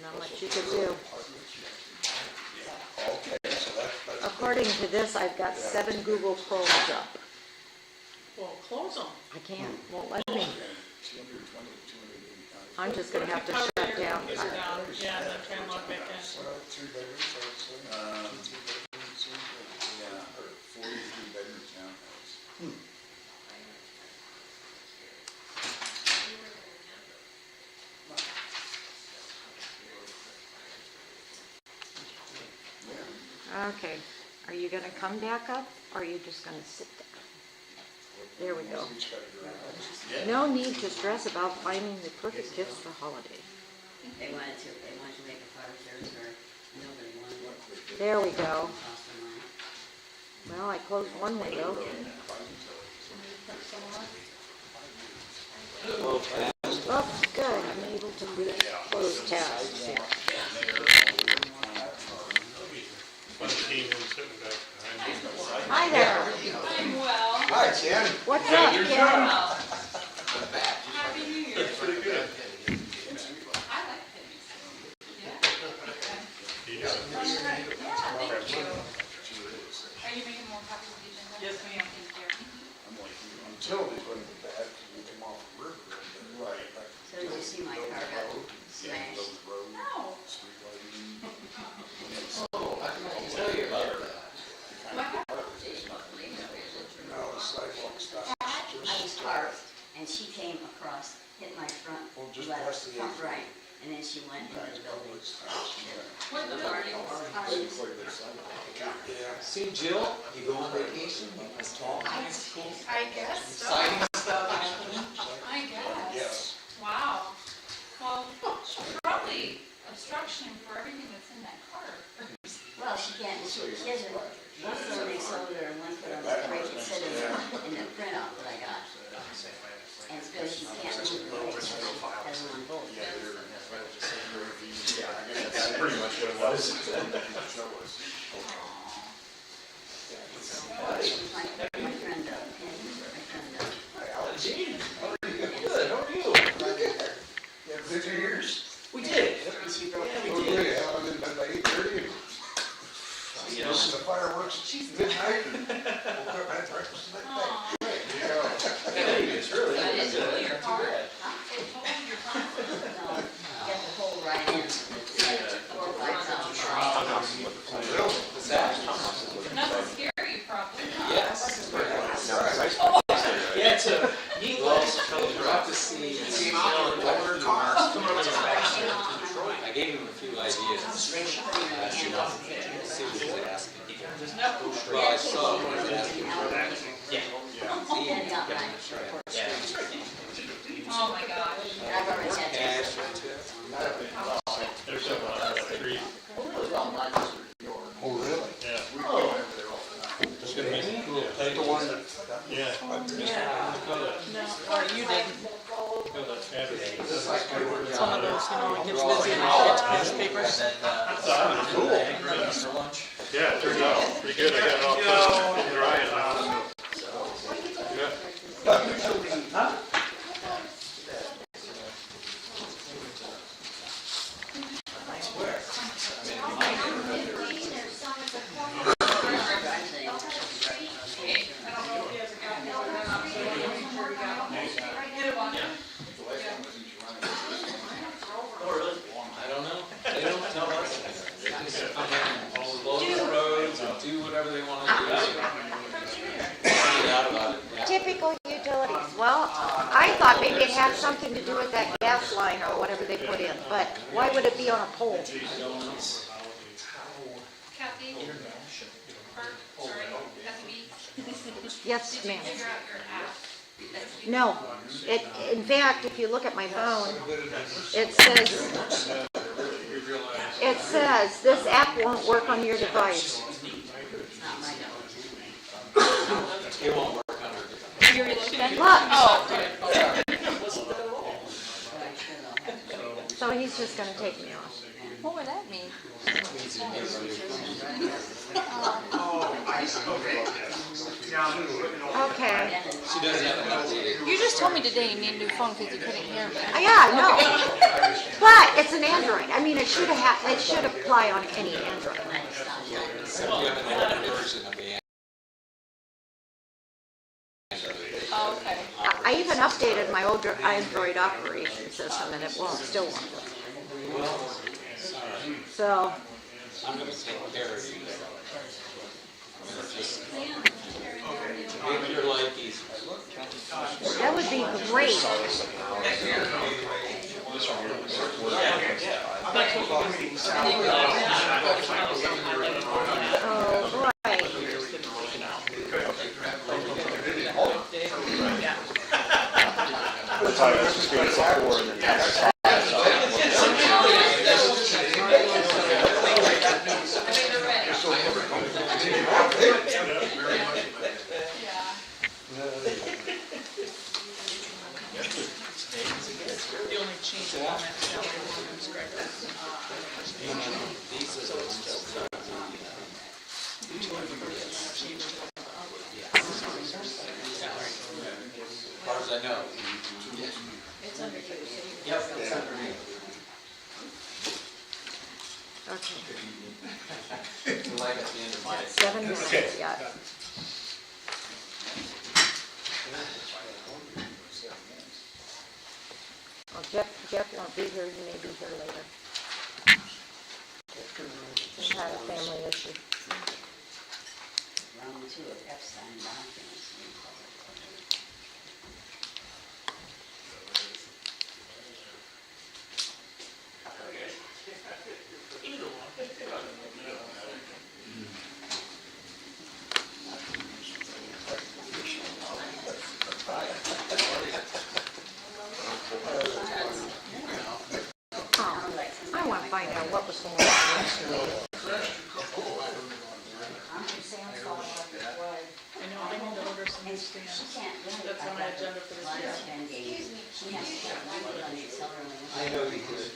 Not much you could do. Okay, so that's. According to this, I've got 7 Google Chromes up. Well, close them. I can't, won't let me. 220, 280. I'm just gonna have to shut down. Yeah, and then try and log back in. Well, 3 bedrooms, I would say. 2 bedrooms, yeah, or 43 bedroom townhouse. Okay, are you gonna come back up, or are you just gonna sit there? There we go. Each got a garage. No need to stress about finding the perfect gifts for holiday. They wanted to make a Father's Day or nobody wanted it. There we go. Cost them money. Well, I closed one window. Oh, good, I'm able to close tabs. Hi there. I'm well. Hi, Ken. What's up, Ken? Happy New Year. That's pretty good. I like pennies. Yeah. Yeah, thank you. Are you making more copies of the agenda? Yes, ma'am. Thank you. I'm like, utilities wouldn't be bad, because we come off the river. Right. So did you see my car got smashed? Those roads, No. street lighting. Oh, I can tell you about that. What happened? Now the sidewalk stuff. I was parked, and she came across, hit my front Well, just left, press the front exit. right, and then she went into the building. What building? Yeah. See Jill, you go on vacation, you must talk. I guess so. Exciting stuff happening. I guess. Yes. Wow. Well, probably obstruction for everything that's in that car. Well, she can't, she has a, one photo they sold her, and one photo on the crate that said in the printout that I got. And it's because she can't move the crate, so she has them on both. That's pretty much what it was. My friend, Penny, my friend, Gene, how are you? Good, how are you? You have 50 years? We did. and she broke Yeah, her. we did. Yeah, I've been by 8:30. You know, Listen to fireworks midnight and woke up and had breakfast the next day. Aw. hey, it's really, That is good. really your Not too car? bad. It totaled your car? No, get the whole right in, it's like $4,000 or $5,000. What's that? Nothing scary, probably. Yes. Yeah, it's a neat we're out to see. I gave him a few ideas. See what he's asking. Well, I saw what he was asking for. Penny got mine, of course. Oh, my gosh. I've already had Cash. There's a tree. Oh, really? Yeah. Oh. It's gonna make a cool place. The one that. Yeah. Or you didn't. Some of those, it gets busy and it gets newspapers. Cool. Yeah, it turned out pretty good. I got it all close and dry now. Yeah. I don't know. They don't tell us. They just come in and slow the roads and do whatever they want to do. Find out about it. Yeah. Typical utilities. Well, I thought maybe it had something to do with that gas line or whatever they put in, but why would it be on a pole? Kathy? Bert, sorry, Kathy B. Yes, Did you ma'am. figure out your app? No, in fact, if you look at my phone, it says this app won't work on your device. not my dog. It won't work on her. You're looking? Look, Oh, okay. But I sure will have to. so he's just gonna take me off. What would that mean? Okay. She doesn't have an updated. You just told me today you need a new phone because you couldn't hear me. Yeah, no. But it's an Android. I mean, it should apply on any Android. Except you have an older version of the Oh, okay. I even updated my old Android operation system and it still won't work. well, sorry. So, I'm gonna take care of you. I'm gonna just make your life easier. that would be great. Oh, right. That's how I was just doing it before and then have to stop. I think they're ready. Yeah. The only change on that salary one is correct. As far as I know. It's under you. Yep, it's underneath. Okay, It's a light at the end of my. 7 minutes yet. Well, Jeff won't be here, he may be here later. He had a family issue. Round two of Epstein documents. I want to find out what was going on yesterday. I know, I need to order some new She stamps. can't really. That's on my agenda for this year. She has to have one foot on the accelerator. I know you did.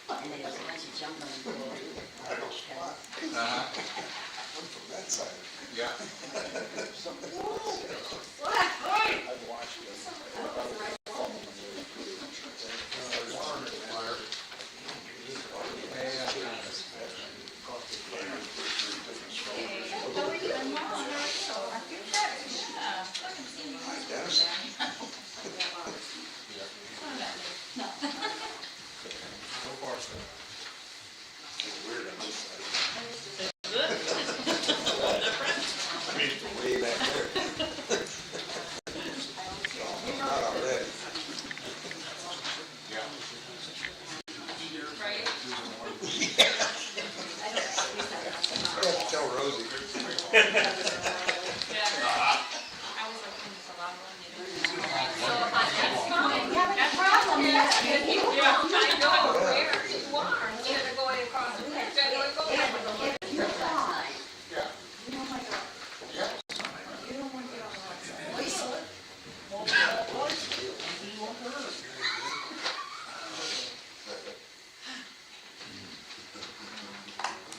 And then there's a bunch of junk on the floor. Yeah. Way back there. Not already. Right? I have to tell Rosie. Yeah. I was like, it's a lot of money. Yeah, I know where you are. Instead of going across the bridge, I know it's going.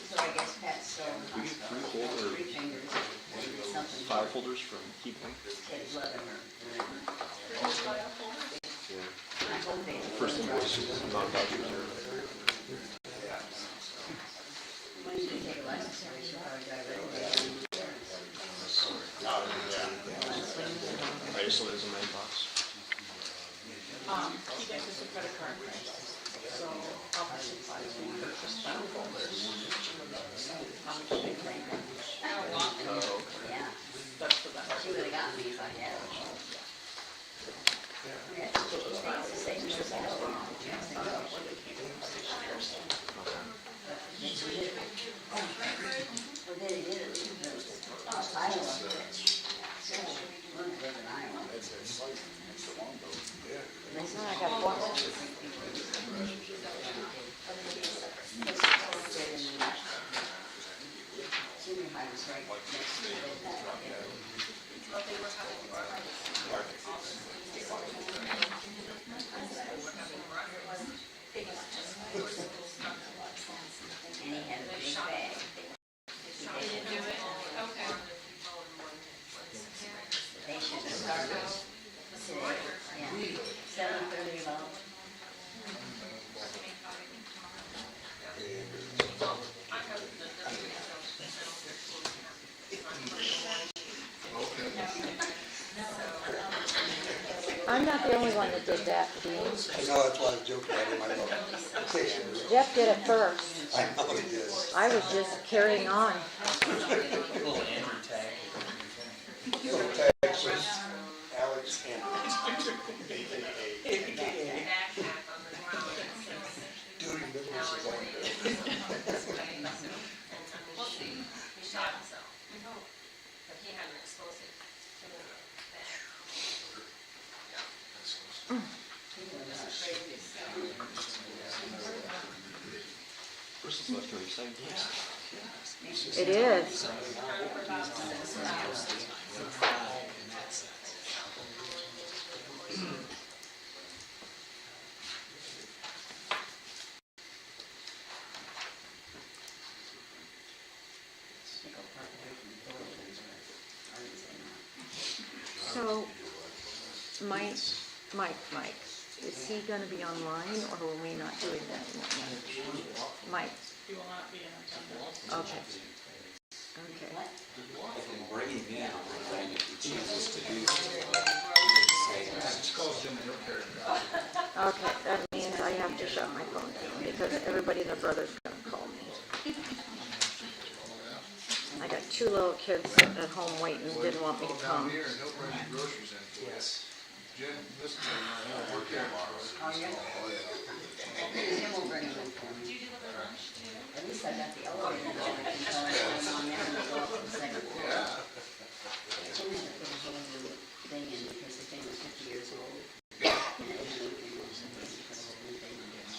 So I guess Pat's still in the hospital. 3 fingers, something. File folders from keeping. Had blood in her liver. I hope they. First invoices, non-vouchers. When you take a license, she'll probably drive it over. I just saw it as a main box. He gets us a credit card. So office supplies, we purchased file folders. Yeah, That's for that. she would've got me if I had it. Yeah, it's the same as I know. Well, they did it. I don't know. One live in Iowa. I got one. Junior high was right next to it. I'm not the only one that did that, Dean. I know, that's why I was joking at him, I know. Jeff did it first. I know he did. I was just carrying on. Little tag says Alex Hammond. Dude, he lives with his own. We'll see. He shot himself. But he had an explosive in the back. It is. So, Mike, is he gonna be online, or are we not doing that anymore? Mike, You will not be in attendance. okay. Okay. I can bring him in, and if he chooses to do so, but he didn't say that. Okay, that means I have to shut my phone down, because everybody and their brother's gonna call me. I got two little kids at home waiting, didn't want me to come. Here, and he'll bring you groceries in. Yes. Jim, listen to me, I'll work here tomorrow. Oh, yeah? Oh, yeah. Jim will bring them for me. Do you deliver lunch too? At least I got the elevator that I can tell I'm on there and go up to the second floor. Jim had to put his whole new thing in because the thing was 50 years old. And it was new thing or something, he put a whole new thing in there.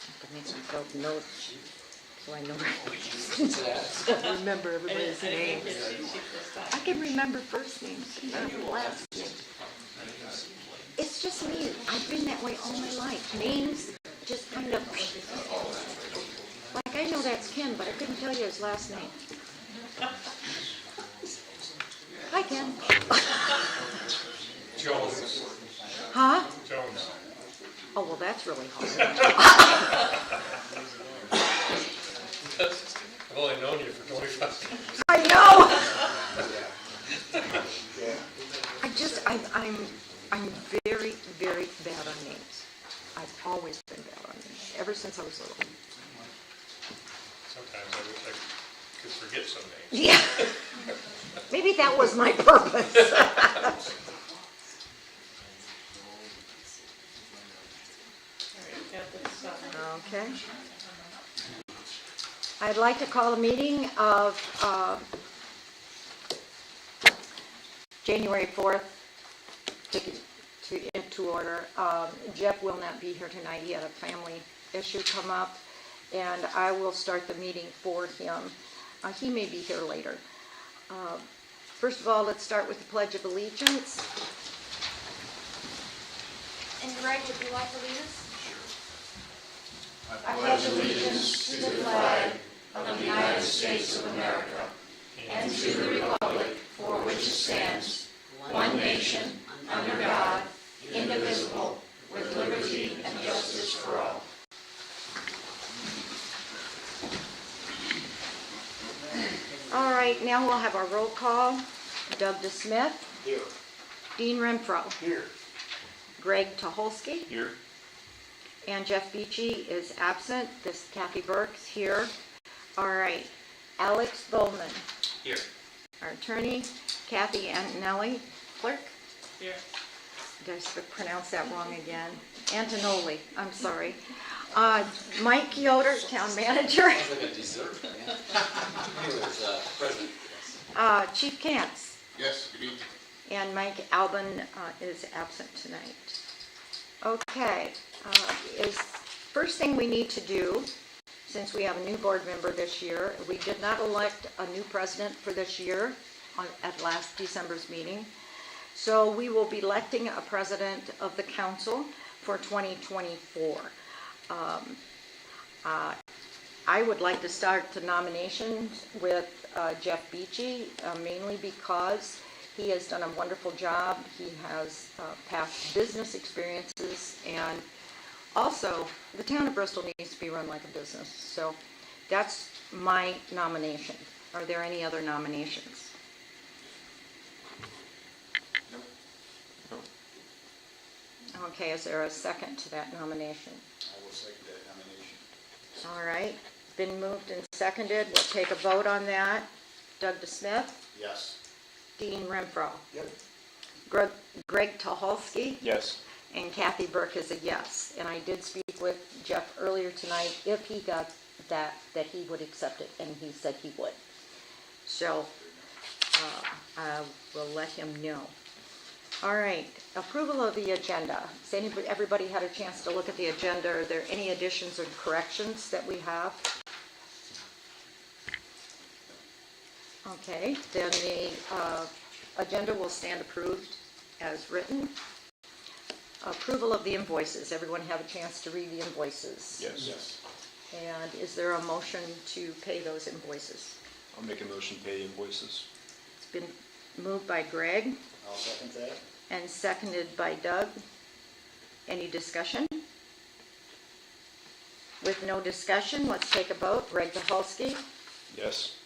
I can make myself notes, so I know everybody's, remember everybody's names. I can remember first names, remember last names. It's just me, I've been that way all my life. Names just kind of, like I know that's Ken, but I couldn't tell you his last name. Hi, Ken. Jones. Huh? Jones. Oh, well, that's really hard. I've only known you for 25 years. I know! I'm very, very bad on names. I've always been bad on names, ever since I was little. Sometimes I wish I could forget some names. Yeah. Maybe that was my purpose. Okay. I'd like to call a meeting of January 4th to order. Jeff will not be here tonight. He had a family issue come up, and I will start the meeting for him. He may be here later. First of all, let's start with the Pledge of Allegiance. And Greg, would you like to lead us? I pledge allegiance to the flag of the United States of America and to the republic for which it stands, one nation, under God, indivisible, with liberty and justice for all. All right, now we'll have our roll call. Doug DeSmith. Here. Dean Renfro. Here. Greg Tuholsky. Here. And Jeff Beachy is absent. This is Kathy Burks here. All right, Alex Bowman. Here. Our attorney, Kathy Antonelli, clerk. Here. Did I pronounce that wrong again? Antonelli, I'm sorry. Mike Yoder, town manager. Sounds like a dessert, man. He was president. Chief Cantz. Yes, good evening. And Mike Albin is absent tonight. Okay, first thing we need to do, since we have a new board member this year, we did not elect a new president for this year at last December's meeting. So we will be electing a president of the council for 2024. I would like to start the nominations with Jeff Beachy, mainly because he has done a wonderful job. He has past business experiences, and Also, the town of Bristol needs to be run like a business, so that's my nomination. Are there any other nominations? Okay, is there a second to that nomination? I will second that nomination. All right, been moved and seconded. We'll take a vote on that. Doug DeSmith, Yes. Dean Renfro, Yep. Greg Tuholsky, Yes. and Kathy Burke is a yes. And I did speak with Jeff earlier tonight, if he got that he would accept it, and he said he would. So, I will let him know. All right, approval of the agenda. Has everybody had a chance to look at the agenda? Are there any additions or corrections that we have? Okay, then the agenda will stand approved as written. Approval of the invoices. Everyone have a chance to read the invoices? Yes. And is there a motion to pay those invoices? I'll make a motion to pay invoices. It's been moved by Greg I'll second that. and seconded by Doug. Any discussion? With no discussion, let's take a vote. Greg Tuholsky. Yes.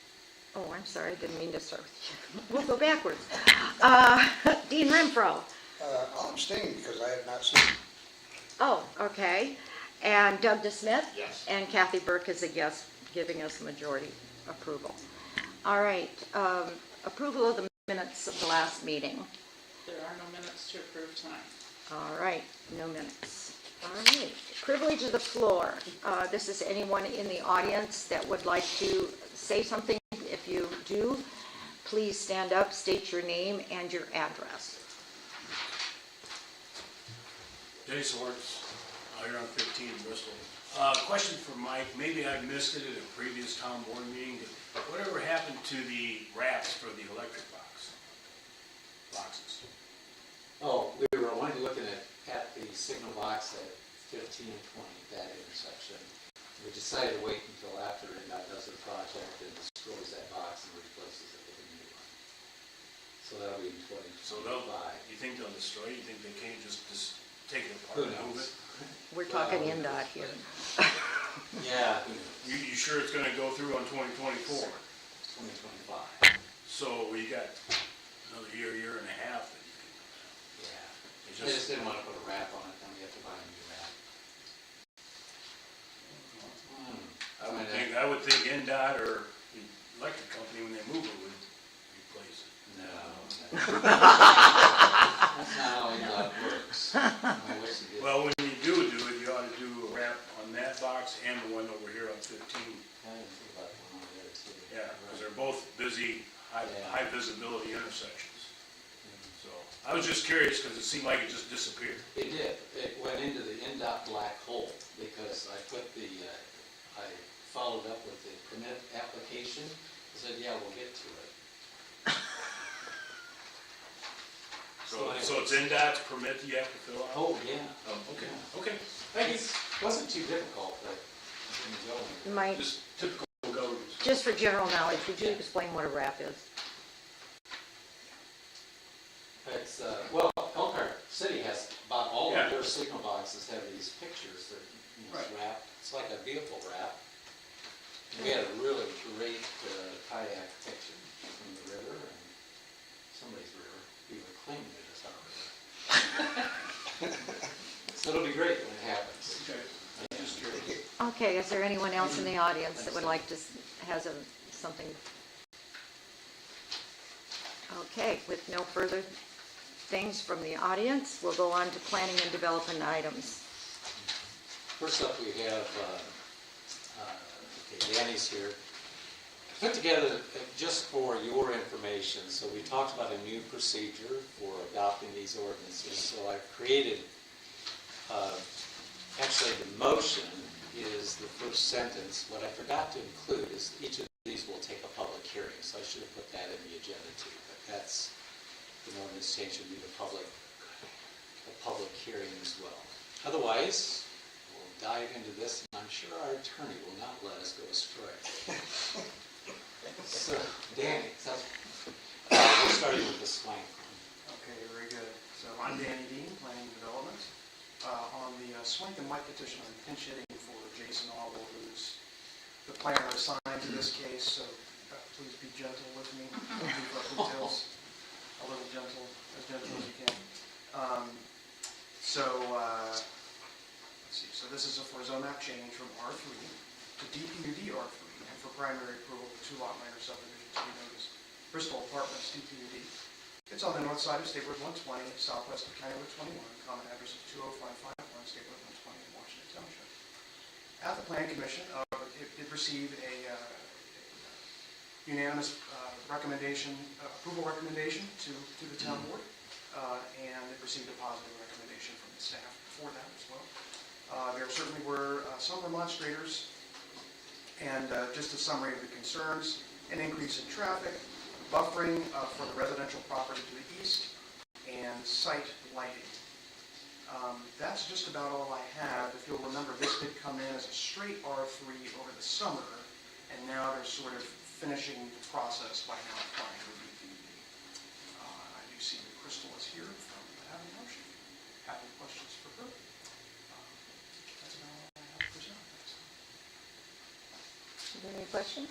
Oh, I'm sorry, I didn't mean to start with you. We'll go backwards. Dean Renfro. I'll abstain because I have not seen it. Oh, okay. And Doug DeSmith? Yes. And Kathy Burke is a yes, giving us majority approval. All right, approval of the minutes of the last meeting. There are no minutes to approve tonight. All right, no minutes. All right, privilege of the floor. This is anyone in the audience that would like to say something. If you do, please stand up, state your name and your address. Denny Swartz, here on 15 in Bristol. Question for Mike, maybe I missed it at a previous town board meeting, but whatever happened to the wraps for the electric boxes? Oh, we were only looking at the signal box at 15 and 20, that intersection. We decided to wait until after NDOT does their project and destroys that box and replaces it with a new one. So that'll be in 2025. So you think they'll destroy it? You think they can't just take it Who apart and move knows? it? We're talking NDOT here. Yeah, You sure it's gonna go through on 2024? 2025. So we got another year and a half that you can, Yeah. It's I just just- didn't want to put a wrap on it, then we have to buy a new wrap. I would think NDOT or the electric company, when they move it, would replace it. No. That's not how NDOT works. I wish it did. Well, when you do it, you ought to do a wrap on that box and the one over here on 15. I didn't think about the one over there too. Yeah, because they're both busy, high visibility intersections. So I was just curious because it seemed like it just disappeared. It did. It went into the NDOT black hole because I put I followed up with the permit application. I said, yeah, we'll get to it. So it's NDOT's permit you have to fill out? Oh, yeah. Oh, okay, okay. Thank you. It wasn't too difficult, but it didn't go anywhere. Mike, Just typical government. just for general knowledge, would you explain what a wrap is? It's, well, Elkhart City has about all Yeah. of their signal boxes have these pictures that, Right. wrap. It's like a vehicle wrap. We had a really great kayak picture from the river and somebody's river. We were claiming it as our river. So it'll be great when it happens. Okay. Yeah. Just curious. Okay, is there anyone else in the audience that would like to, something? Okay, with no further things from the audience, we'll go on to planning and development items. First up, we have, Danny's here. Put together, just for your information, so we talked about a new procedure for adopting these ordinances. So I've created, actually the motion is the first sentence. What I forgot to include is each of these will take a public hearing, so I should have put that in the agenda too. But that's, the ordinance change would need a public hearing as well. Otherwise, we'll dive into this, and I'm sure our attorney will not let us go astray. So, Danny, we're starting with the swank. Okay, very good. So I'm Danny Dean, Planning and Development. On the Swank and White petition on pinch hitting for Jason Auble, who's the planner assigned to this case, so please be gentle with me. Don't leave our details a little gentle as you can. Let's see, so this is for a zone map change from R3 to DPUD R3, and for primary approval of 2-lot minor subdivision to be known as Bristol Apartments DPUD. It's on the north side of State Road 120, southwest of County Road 21, common address of 20551 State Road 120 in Washington Township. At the Plan Commission, it received a unanimous approval recommendation to the town board, and it received a positive recommendation from the staff for that as well. There certainly were some remonstrators, and just a summary of the concerns: an increase in traffic, buffering for the residential property to the east, and site lighting. That's just about all I have. If you'll remember, this did come in as a straight R3 over the summer, and now they're sort of finishing the process by now applying to DPUD. I do see that Crystal is here from Having Motion. Have any questions for her? That's about all I have to present. Are there any questions?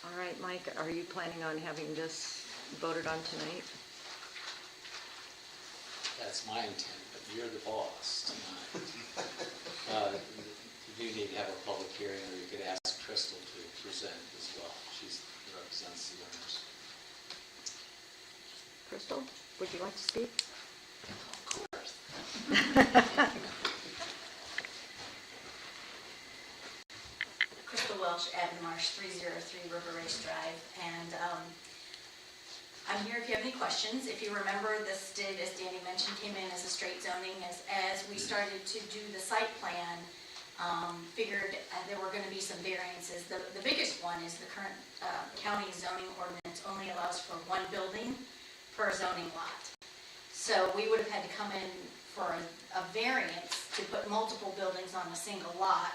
All right, Mike, are you planning on having this voted on tonight? That's my intent, but you're the boss tonight. You do need to have a public hearing, or you could ask Crystal to present as well. She represents the owners. Crystal, would you like to speak? Of course. Crystal Welch, Admin Marsh, 303 River Race Drive, and I'm here if you have any questions. If you remember, this did, as Danny mentioned, came in as a straight zoning. As we started to do the site plan, figured there were going to be some variances. The biggest one is the current county zoning ordinance only allows for one building per zoning lot. So we would have had to come in for a variance to put multiple buildings on a single lot,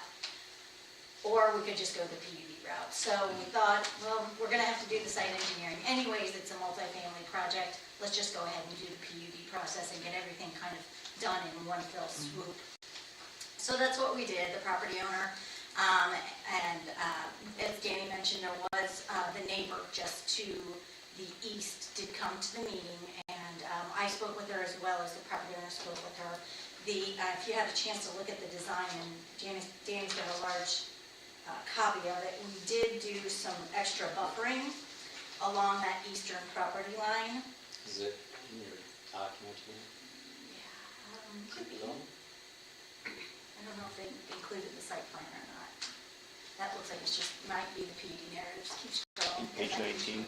or we could just go the PUD route. So we thought, well, we're going to have to do the site engineering anyways. It's a multifamily project. Let's just go ahead and do the PUD process and get everything kind of done in one fell swoop. So that's what we did, the property owner. As Danny mentioned, there was the neighbor just to the east did come to the meeting, and I spoke with her as well as the property owner spoke with her. If you had a chance to look at the design, and Danny's got a large copy of it, we did do some extra buffering along that eastern property line. Is it in your document here? Yeah, could be. No? I don't know if they included the site plan or not. That looks like it's just, might be the PUD narrative. Just keep scrolling. Page 19.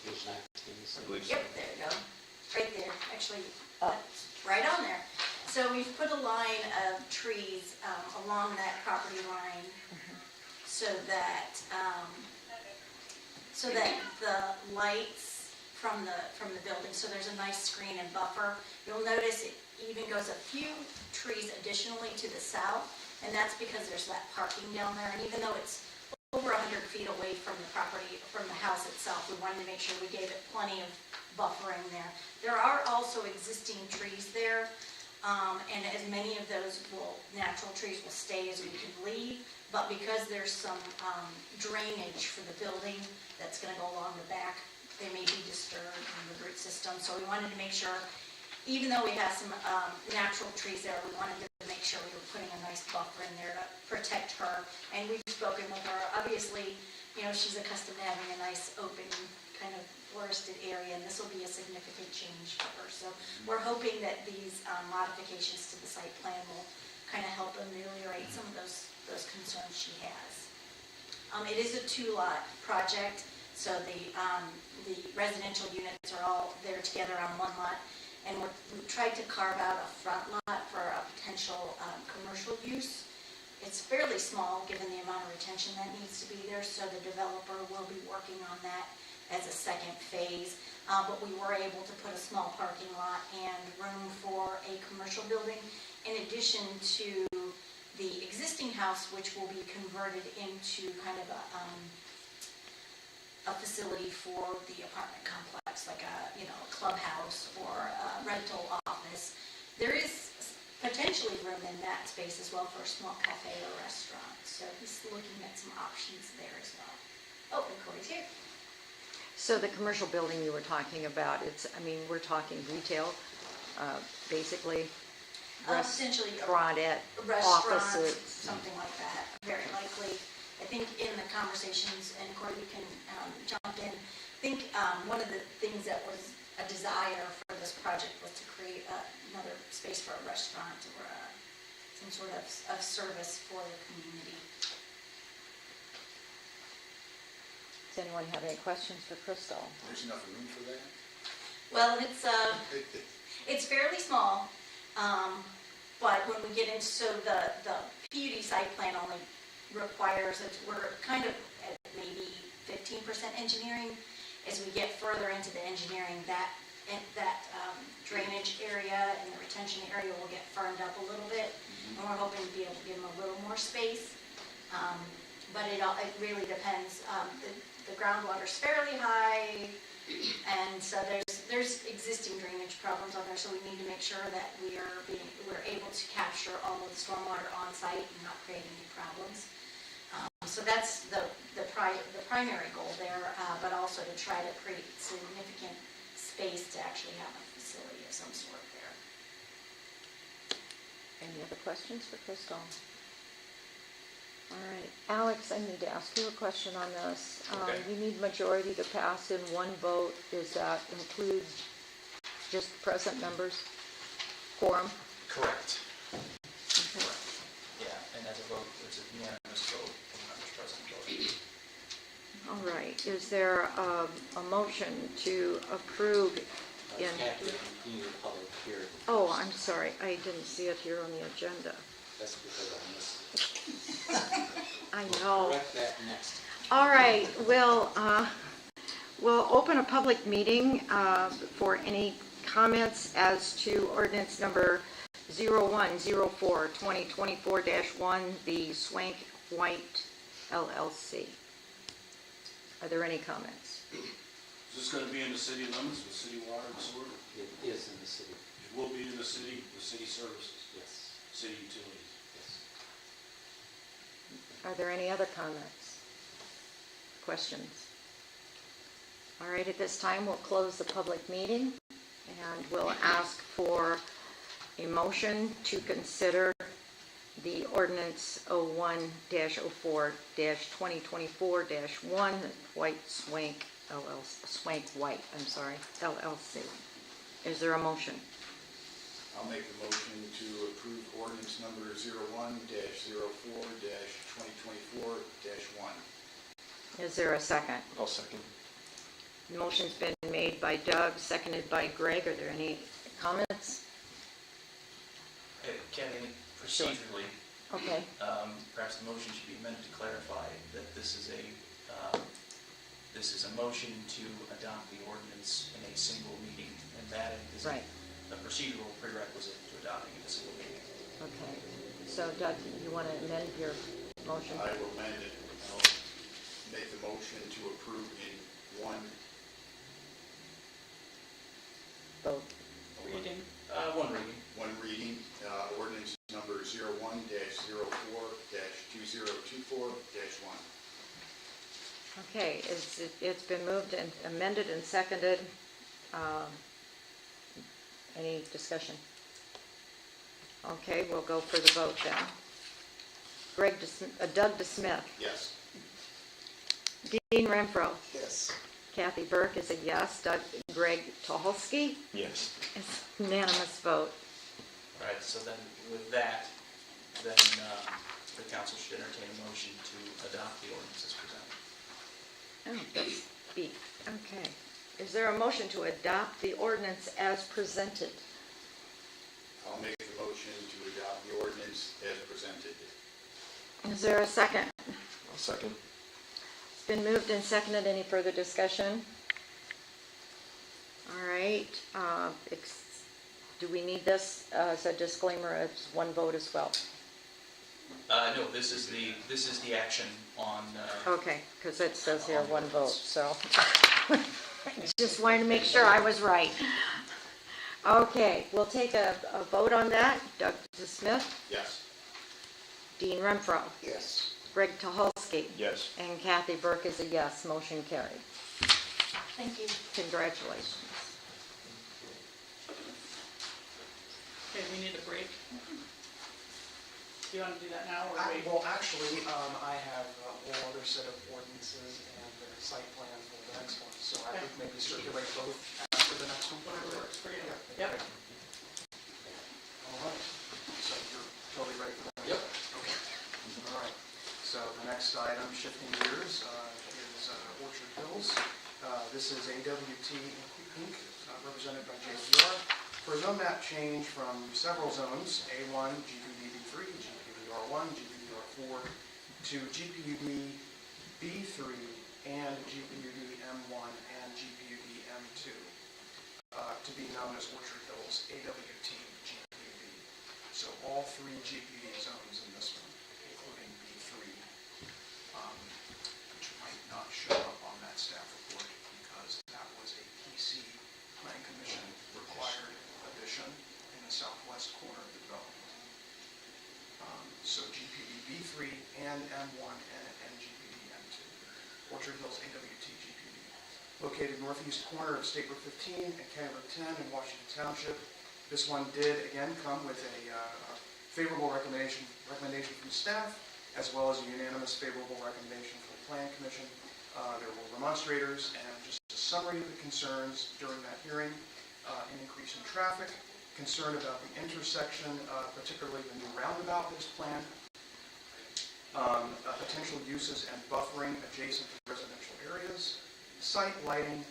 Page 19. I believe so. Yep, there you go. Right there, actually, that's right on there. So we've put a line of trees along that property line so that the lights from the building, so there's a nice screen and buffer. You'll notice it even goes a few trees additionally to the south, and that's because there's that parking down there. And even though it's over 100 feet away from the property, from the house itself, we wanted to make sure we gave it plenty of buffering there. There are also existing trees there, and as many of those natural trees will stay as we can leave, but because there's some drainage for the building that's going to go along the back, they may be disturbed in the root system. So we wanted to make sure, even though we have some natural trees there, we wanted to make sure we were putting a nice buffer in there to protect her. And we've spoken with her. Obviously, you know, she's accustomed to having a nice open kind of forested area, and this will be a significant change for her. So we're hoping that these modifications to the site plan will kind of help ameliorate some of those concerns she has. It is a 2-lot project, so the residential units are all there together on one lot, and we tried to carve out a front lot for a potential commercial use. It's fairly small given the amount of retention that needs to be there, so the developer will be working on that as a second phase. But we were able to put a small parking lot and room for a commercial building in addition to the existing house, which will be converted into kind of a facility for the apartment complex. products, like a, you know, clubhouse or a rental office. There is potentially room in that space as well for a small cafe or restaurant, so he's looking at some options there as well. Oh, and Corey's here. So the commercial building you were talking about, it's, I mean, we're talking retail, basically, Potentially a restaurant, restaurant, offices. something like that, very likely. I think in the conversations, and Corey, you can jump in, I think one of the things that was a desire for this project was to create another space for a restaurant or some sort of service for the community. Does anyone have any questions for Crystal? There's enough room for that? Well, it's fairly small, but when we get into, so the PUD site plan only requires, we're kind of at maybe 15% engineering. As we get further into the engineering, that drainage area and the retention area will get firmed up a little bit, and we're hoping to be able to give them a little more space. But it really depends. The groundwater's fairly high, and so there's existing drainage problems on there, so we need to make sure that we're able to capture all of the stormwater on site and not create any problems. So that's the primary goal there, but also to try to create significant space to actually have a facility of some sort there. Any other questions for Crystal? All right, Alex, I need to ask you a question on this. Okay. You need majority to pass in one vote. Does that include just present members? Quorum? Correct. Okay. Yeah, and as a vote, it's a unanimous vote from members present voting. All right, is there a motion to approve in, After you need a public hearing. oh, I'm sorry, I didn't see it here on the agenda. That's because I missed it. I We'll know. correct that next. All right, we'll open a public meeting for any comments as to ordinance number 0104-2024-1, the Swank White LLC. Are there any comments? Is this gonna be in the city limits with city water and sewer? It is in the city. It will be in the city with city services, Yes, city utilities. yes. Are there any other comments? Questions? All right, at this time, we'll close the public meeting and we'll ask for a motion to consider the ordinance 01-04-2024-1, White Swank LLC, Swank White, I'm sorry, LLC. Is there a motion? I'll make the motion to approve ordinance number 01-04-2024-1. Is there a second? I'll second. The motion's been made by Doug, seconded by Greg. Are there any comments? Kathy, procedurally, Okay, perhaps the motion should be amended to clarify that this is a motion to adopt the ordinance in a single meeting, and that is right, a procedural prerequisite to adopting it in a single meeting. okay. So Doug, you want to amend your motion? I will amend it. I'll make the motion to approve in one Vote. Reading? One reading. one reading, ordinance number 01-04-2024-1. Okay, it's been moved and amended and seconded. Any discussion? Okay, we'll go for the vote then. Doug DeSmith, Yes. Dean Renfro, Yes. Kathy Burke is a yes, Greg Toholsky Yes. is unanimous vote. All right, so then with that, then the council should entertain a motion to adopt the ordinance as presented. Oh, that's B, okay. Is there a motion to adopt the ordinance as presented? I'll make the motion to adopt the ordinance as presented. Is there a second? I'll second. It's been moved and seconded. Any further discussion? All right. Do we need this as a disclaimer as one vote as well? No, this is the action on. Okay, because it says here one vote, so. Just wanted to make sure I was right. Okay, we'll take a vote on that. Doug Smith, Yes. Dean Renfro, Yes. Greg Tuholsky, Yes. and Kathy Burke is a yes. Motion carried. Thank you. Congratulations. Okay, we need a break. Do you want to do that now or wait? Well, actually, I have a whole other set of ordinances and the site plan for the next one, so I would maybe circulate both after the next one. Whatever works for you. Yeah. Yep. All right, so you're totally ready for that? Yep. Okay. All right, so the next item, shifting gears, is Orchard Hills. This is AWT Inc., represented by JPR, for a zone map change from several zones, A1, GPDB3, GPDR1, GPDR4, to GPUD B3 and GPUD M1 and GPUD M2, to be known as Orchard Hills AWT GPUD. So all three GPUD zones in this one, including B3, which might not show up on that staff report because that was a PC Plan Commission required addition in the southwest corner of the development. So GPD B3 and M1 and GPD M2. Orchard Hills AWT GPD. Located northeast corner of State Road 15 and County Road 10 in Washington Township. This one did again come with a favorable recommendation from staff, as well as a unanimous favorable recommendation from the Plan Commission. There were remonstrators, and just a summary of the concerns during that hearing: an increase in traffic, concern about the intersection, particularly the new roundabout that is planned, potential uses and buffering adjacent to residential areas, site lighting,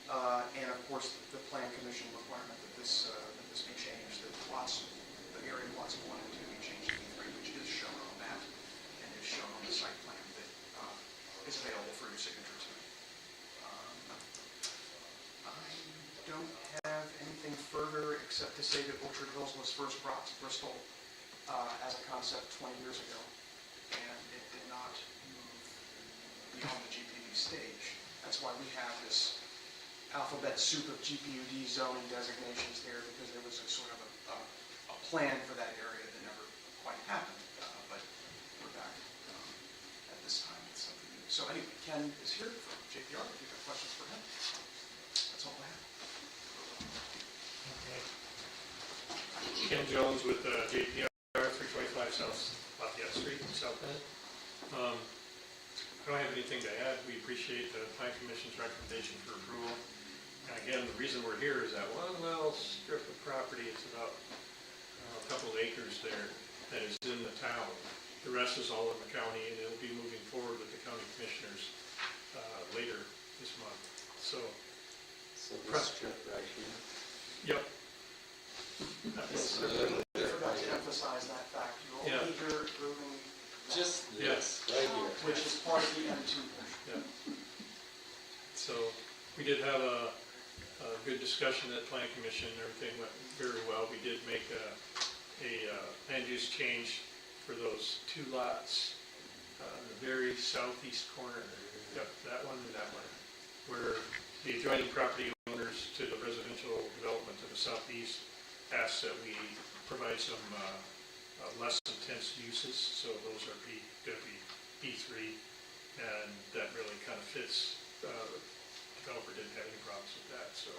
and of course the Plan Commission requirement that this be changed, that the area of lots 1 and 2 be changed to B3, which is shown on that and is shown on the site plan that is available for your signature tonight. I don't have anything further except to say that Orchard Hills was first brought to Bristol as a concept 20 years ago, and it did not move beyond the GPD stage. That's why we have this alphabet soup of GPUD zoning designations there, because there was a sort of a plan for that area that never quite happened, but we're back at this time with something new. So anyway, Ken is here from JPR if you've got questions for him. That's all I have. Ken Jones with JPR, 325 South Lafayette Street in South Bend. I don't have anything to add. We appreciate the Plan Commission's recommendation for approval. And again, the reason we're here is that one little strip of property, it's about a couple of acres there, that is in the town. The rest is all in the county, and it'll be moving forward with the county commissioners later this month. So this strip right here. Yep. Yes, I forgot to emphasize that fact. You're only here approving that, Just Yes. right here. which is part of the M2 portion. Yeah. So we did have a good discussion at Plan Commission. Everything went very well. We did make a land use change for those two lots, the very southeast corner. Yep, that one and that one, where the adjoining property owners to the residential development to the southeast asked that we provide some less intense uses, so those are going to be B3, and that really kind of fits. The developer didn't have any problems with that, so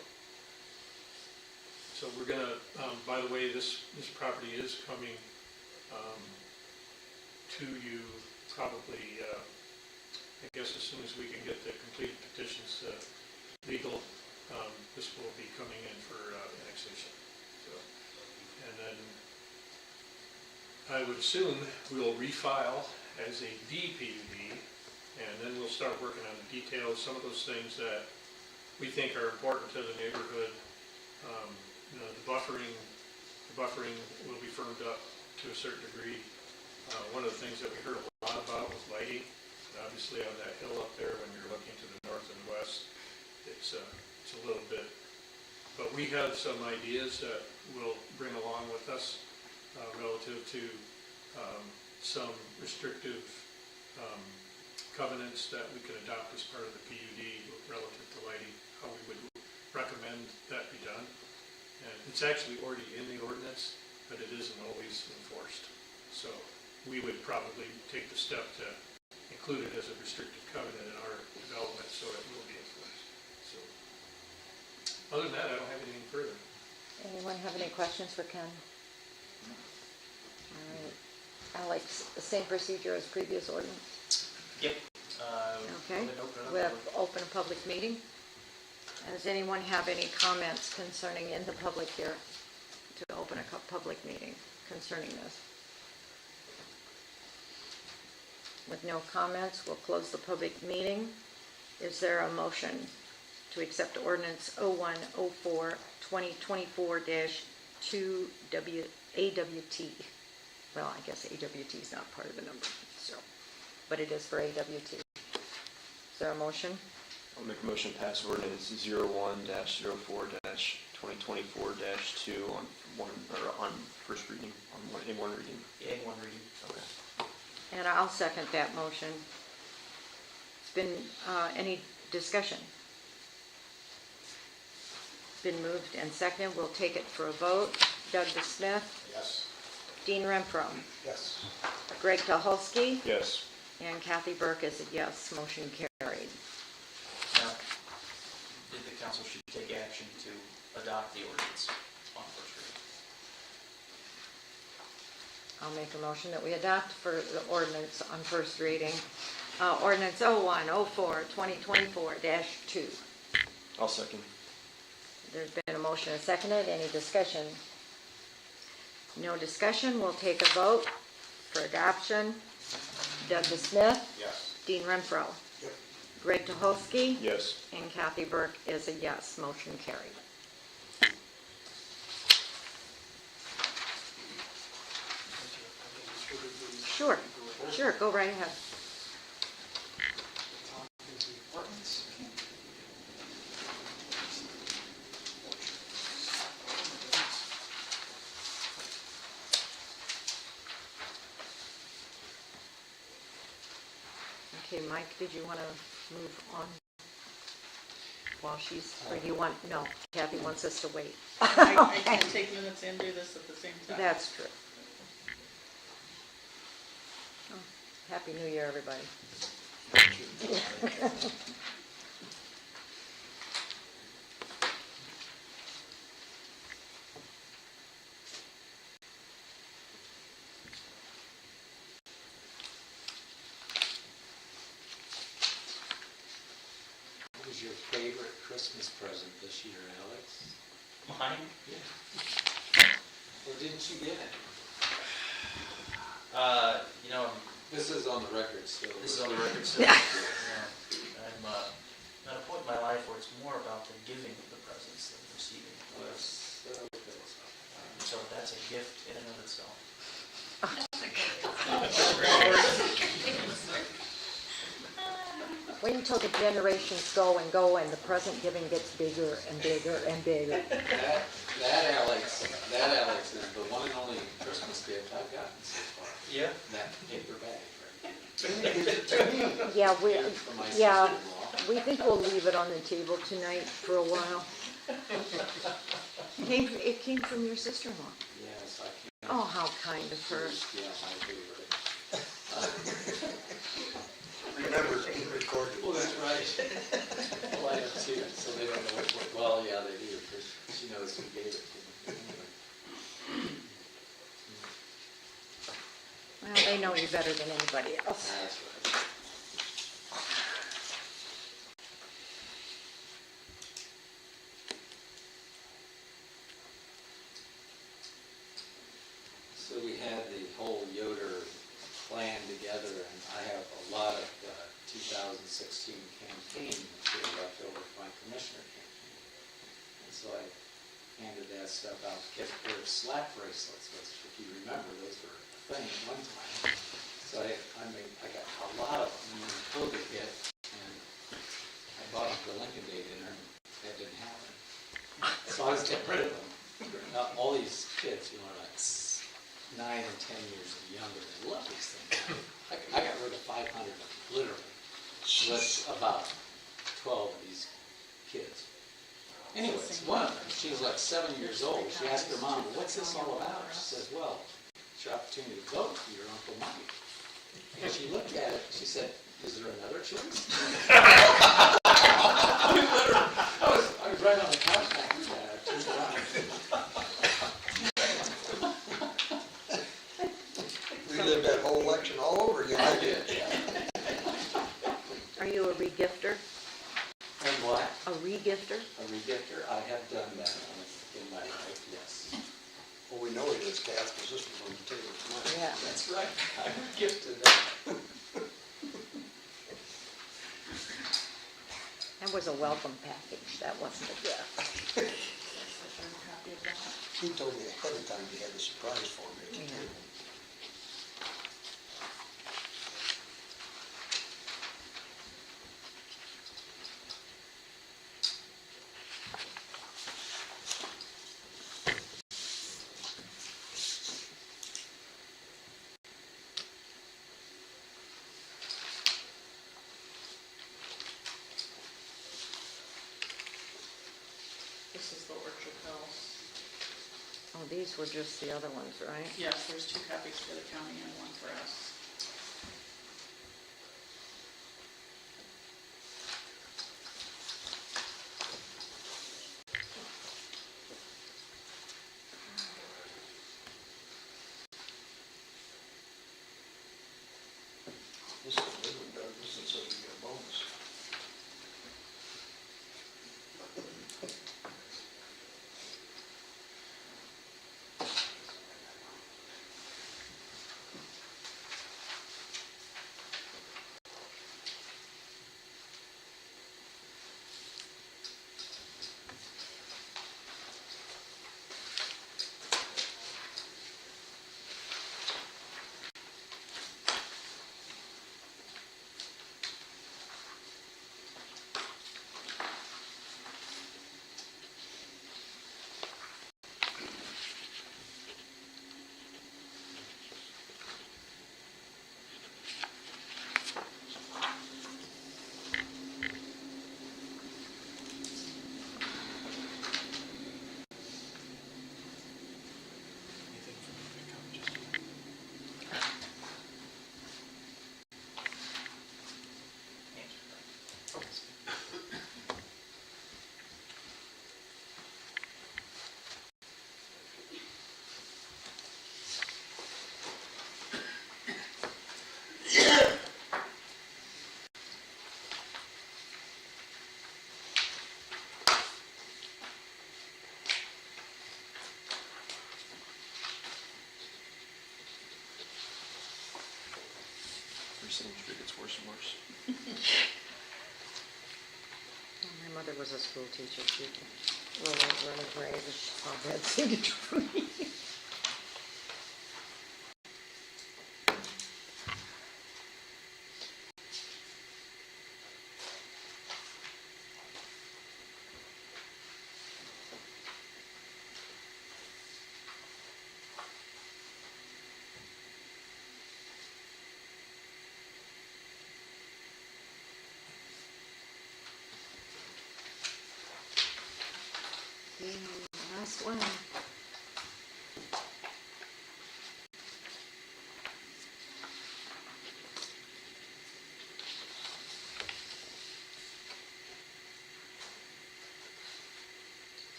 we're going to, by the way, this property is coming to you probably, I guess as soon as we can get the completed petitions legal, this will be coming in for annexation. So, and then I would assume we'll refile as a DPUD, and then we'll start working on the details, some of those things that we think are important to the neighborhood. The buffering will be firmed up to a certain degree. One of the things that we heard a lot about was lighting. Obviously on that hill up there, when you're looking to the north and west, it's a little bit, but we have some ideas that we'll bring along with us relative to some restrictive covenants that we could adopt as part of the PUD relative to lighting, how we would recommend that be done. And it's actually already in the ordinance, but it isn't always enforced. So we would probably take the step to include it as a restricted covenant in our development, so it will be enforced. So, other than that, I don't have anything further. Anyone have any questions for Ken? All right. Alex, the same procedure as previous ordinance? Yep. Okay. We'll open a public meeting. Does anyone have any comments concerning in the public here to open a public meeting concerning this? With no comments, we'll close the public meeting. Is there a motion to accept ordinance 0104 2024-2 AWT? Well, I guess AWT is not part of the number, so, but it is for AWT. Is there a motion? I'll make a motion to pass ordinance 01-04-2024-2 on first reading, in one reading. In one reading. Okay. And I'll second that motion. It's been, any discussion? Been moved and seconded. We'll take it for a vote. Doug Smith? Yes. Dean Renfro? Yes. Greg Tuholsky? Yes. And Kathy Burke is a yes. Motion carried. Now, the council should take action to adopt the ordinance on first reading. I'll make a motion that we adopt for the ordinance on first reading. Ordinance 0104 2024-2. I'll second. There's been a motion and seconded. Any discussion? No discussion. We'll take a vote for adoption. Doug Smith? Yes. Dean Renfro? Yep. Greg Tuholsky? Yes. And Kathy Burke is a yes. Motion carried. Sure, sure, go right ahead. Okay, Mike, did you want to move on while she's, or do you want, no, Kathy wants us to wait. I can take minutes and do this at the same time. That's true. Oh, Happy New Year, everybody. What was your favorite Christmas present this year, Alex? Mine? Yeah. Or didn't you get it? You know, This is on the record still. this is on the record still. Yeah. I'm at a point in my life where it's more about the giving of the presents than receiving. So that's a gift in and of itself. Wait until the generations go and the present giving gets bigger and bigger and bigger. That Alex is the one and only Christmas gift I've gotten so far. Yeah. That paper bag, right? Yeah, For my yeah, sister-in-law. we think we'll leave it on the table tonight for a while. It came from your sister-in-law. Yes, I can. Oh, how kind of her. Yeah, my favorite. Remember, it's being recorded. Well, that's right. Well, I have two, so they don't know well, yeah, they do, because she knows who gave it to them. Anyway. Well, they know you better than anybody else. That's right. So we had the whole Yoder plan together, and I have a lot of 2016 campaign material left over from my commissioner campaign. And so I handed that stuff out. Kept a pair of slap bracelets, which, if you remember, those were a thing at one time. So I got a lot of them when COVID hit, and I bought them for Lincoln Day dinner, and that didn't happen. So I was getting rid of them. Now, all these kids, you know, like 9 and 10 years younger, they love these things. I got rid of 500 of them, literally. with about 12 of these kids. Anyways, one of them, she was like 7 years old. She asked her mom, "What's this all about?" She says, "Well, it's your opportunity to vote for your Uncle Mike." And she looked at it, she said, "Is there another choice?" I was right on the couch after that. I turned around. Relived that whole election all over again. I did, yeah. Are you a regifter? And what? A regifter? A regifter? I have done that in my life, yes. Well, we know it is, Kath, because this was on the table tonight. Yeah. That's right, I regifted that. That was a welcome package, that wasn't a gift. He told me ahead of time he had a surprise for me at the Yeah. table. This is the Orchard House. Oh, these were just the other ones, right? Yes, there's 2 copies for the county and 1 for us. This is a good one, Doug. This is so you get a bonus. Every signature gets worse and worse. My mother was a school teacher, she could roll over in her grave if she saw that signature for me. Okay, last one.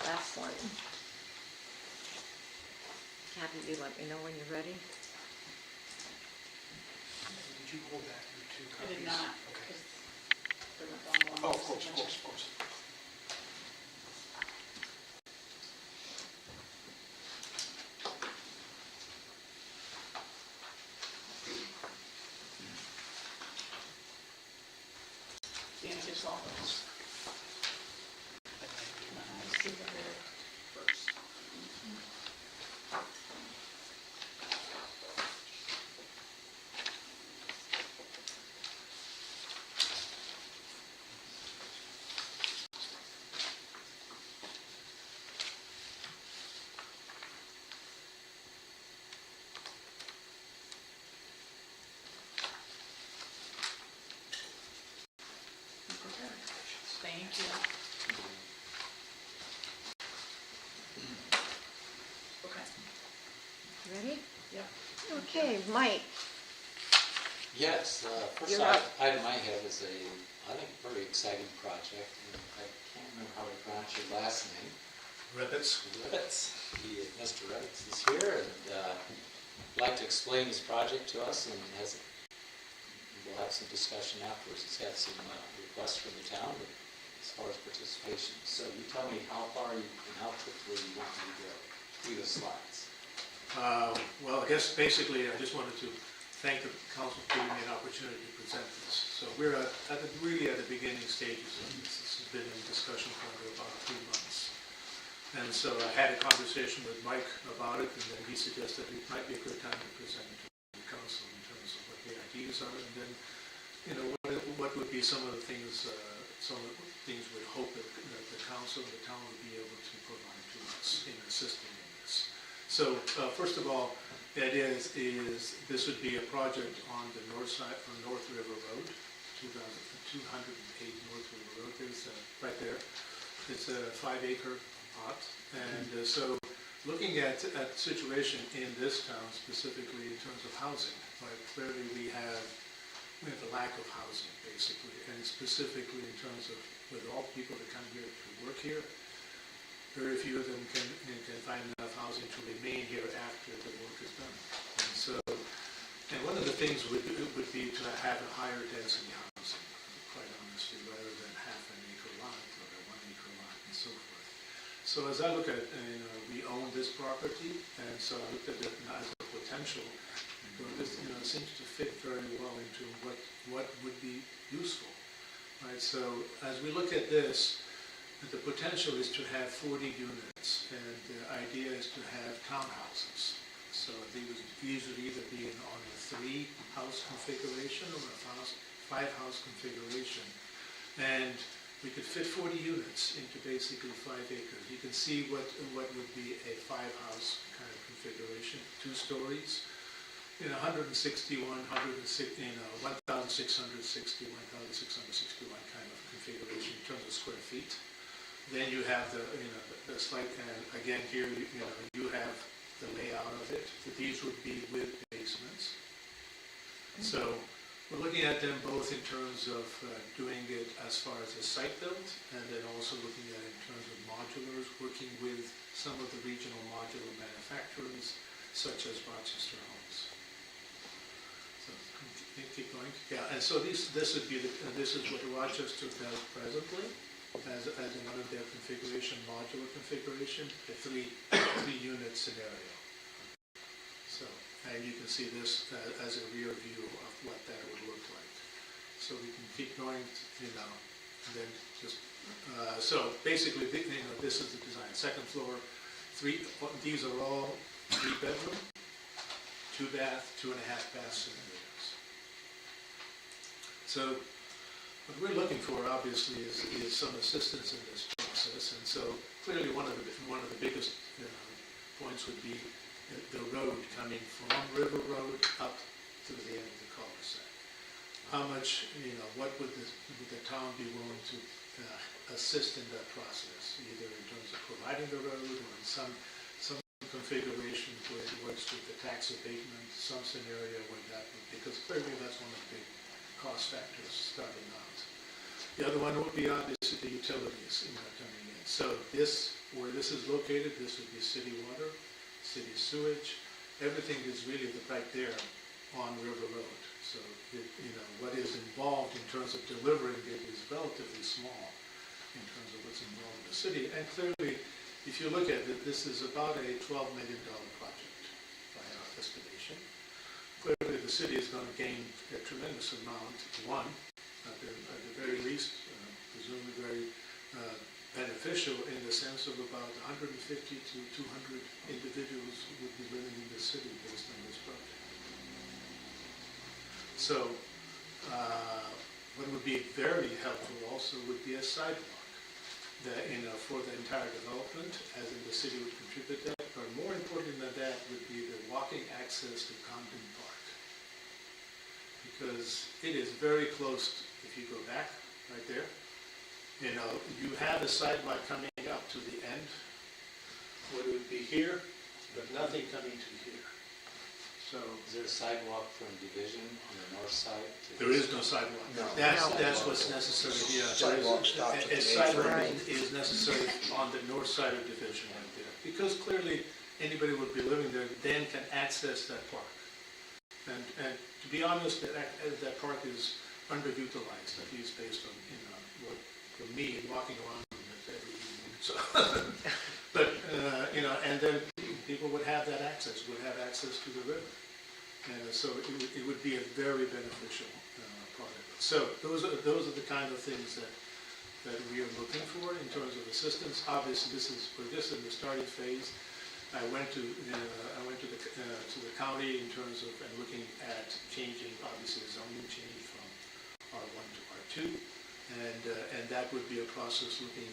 Last one. Kathy, you let me know when you're ready. Did you hold that, your 2 I copies? did not, Okay. because they're not on one. Oh, of course, of course, of course. Dan gives all those. I see the very first. Ready? Yeah. Okay, Mike, Yes, first You're up. item I have is I think, very exciting project, and I can't remember how to pronounce your last name. Ribbits. Ribbits. Mr. Ribbits is here, and would like to explain his project to us, and we'll have some discussion afterwards. He's had some requests from the town as far as participation. So you tell me how far you, and how quickly you want me to go through the slides. Well, I guess basically I just wanted to thank the council for giving me an opportunity to present this. So we're really at the beginning stages of this. This has been in discussion for about 3 months. And so I had a conversation with Mike about it, and then he suggested it might be a good time to present it to the council in terms of what the ideas are, and then, what would be some of the things, we'd hope that the council and the town would be able to provide to us in assisting in this. So first of all, that is this would be a project on the north side from North River Road, 208 North River Road. There's right there. It's a 5-acre lot, and so looking at the situation in this town specifically in terms of housing, right? Clearly we have a lack of housing basically, and specifically in terms of with all people that come here to work here. Very few of them can find enough housing to remain here after the work is done. And one of the things would be to have a higher density housing, quite honestly, rather than half an acre lot or a 1 acre lot and so forth. So as I look at, we own this property, and so I looked at it as a potential. And this, seems to fit very well into what would be useful, right? So as we look at this, the potential is to have 40 units, and the idea is to have townhouses. So these would either be on a 3-house configuration or a 5-house configuration. And we could fit 40 units into basically 5 acres. You can see what would be a 5-house kind of configuration, 2 stories. 161, 1,660, 1,661 kind of configuration in terms of square feet. Then you have the slight, again here, you have the layout of it. These would be with basements. So we're looking at them both in terms of doing it as far as a site build, and then also looking at it in terms of modulars, working with some of the regional modular manufacturers, such as Rochester Homes. So keep going. Yeah, and so this would be this is what Rochester does presently. As in one of their modular configuration, a 3-unit scenario. So, and you can see this as a rear view of what that would look like. So we can keep going, and then just, so basically, this is the design. Second floor, these are all 3-bedroom, 2-bath, 2.5-bath scenarios. So, what we're looking for, obviously, is some assistance in this process, and so clearly one of the biggest points would be the road coming from River Road up to the end of the cul-de-sac. How much, what would the town be willing to assist in that process, either in terms of providing the road or in some configuration where it works with the tax abatement, some scenario where that would, because clearly that's one of the big cost factors starting out. The other one would be obviously the utilities coming in. So where this is located, this would be city water, city sewage. Everything is really right there on River Road. So what is involved in terms of delivering it is relatively small in terms of what's involved in the city. And clearly, if you look at it, this is about a $12 million project by our estimation. Clearly, the city is going to gain a tremendous amount. One, at the very least, presumably very beneficial in the sense of about 150 to 200 individuals would be living in the city based on this project. So what would be very helpful also would be a sidewalk that, for the entire development, as in the city would contribute that. But more important than that would be the walking access to Compton Park. Because it is very close, if you go back right there, you have a sidewalk coming up to the end. What it would be here, but nothing coming to here. So Is there a sidewalk from Division on the north side? there is no sidewalk. No. That's what's necessary, yeah. There is- Sidewalk stops at a the sidewalk Right. is necessary on the north side of Division right there. Because clearly, anybody would be living there, then can access that park. And to be honest, that park is underutilized, at least based on, what, for me, walking around it every evening, so. But, and then people would have that access, would have access to the river. And so it would be a very beneficial part of it. So those are the kind of things that we are looking for in terms of assistance. Obviously, we're just in the starting phase. I went to the county in terms of, and looking at changing, obviously, the zoning change from R1 to R2. And that would be a process looking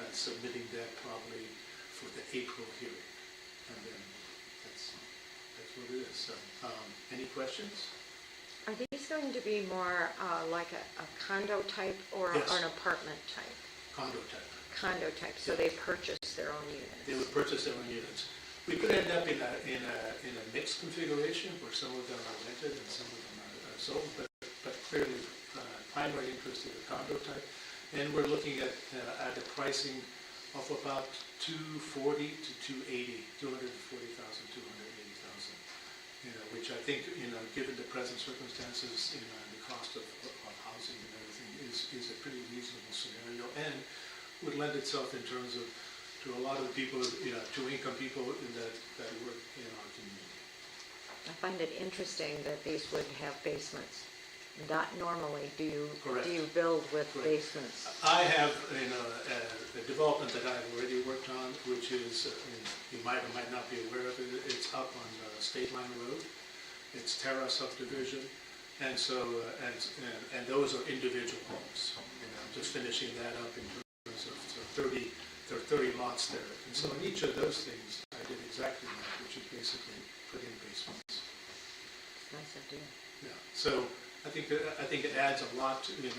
at submitting that probably for the April hearing. And then that's what it is. So, any questions? Are these going to be more like a condo type or Yes. an apartment type? Condo type. Condo type, so they purchase their own units? They would purchase their own units. We could end up in a mixed configuration where some of them are rented and some of them are sold, but clearly primary interest is the condo type. And we're looking at the pricing of about $240,000 to $280,000, which I think, given the present circumstances, and the cost of housing and everything, is a pretty reasonable scenario, and would lend itself in terms of to a lot of the people, two-income people that work in our community. I find it interesting that these would have basements. Not normally do you build with Correct. basements. I have, a development that I've already worked on, which is, you might or might not be aware of it, it's up on State Line Road. It's Terra subdivision, and so, and those are individual homes. I'm just finishing that up in terms of, there are 30 lots there. And so in each of those things, I did exactly that, which is basically put in basements. Nice idea. Yeah, so I think it adds a lot to, in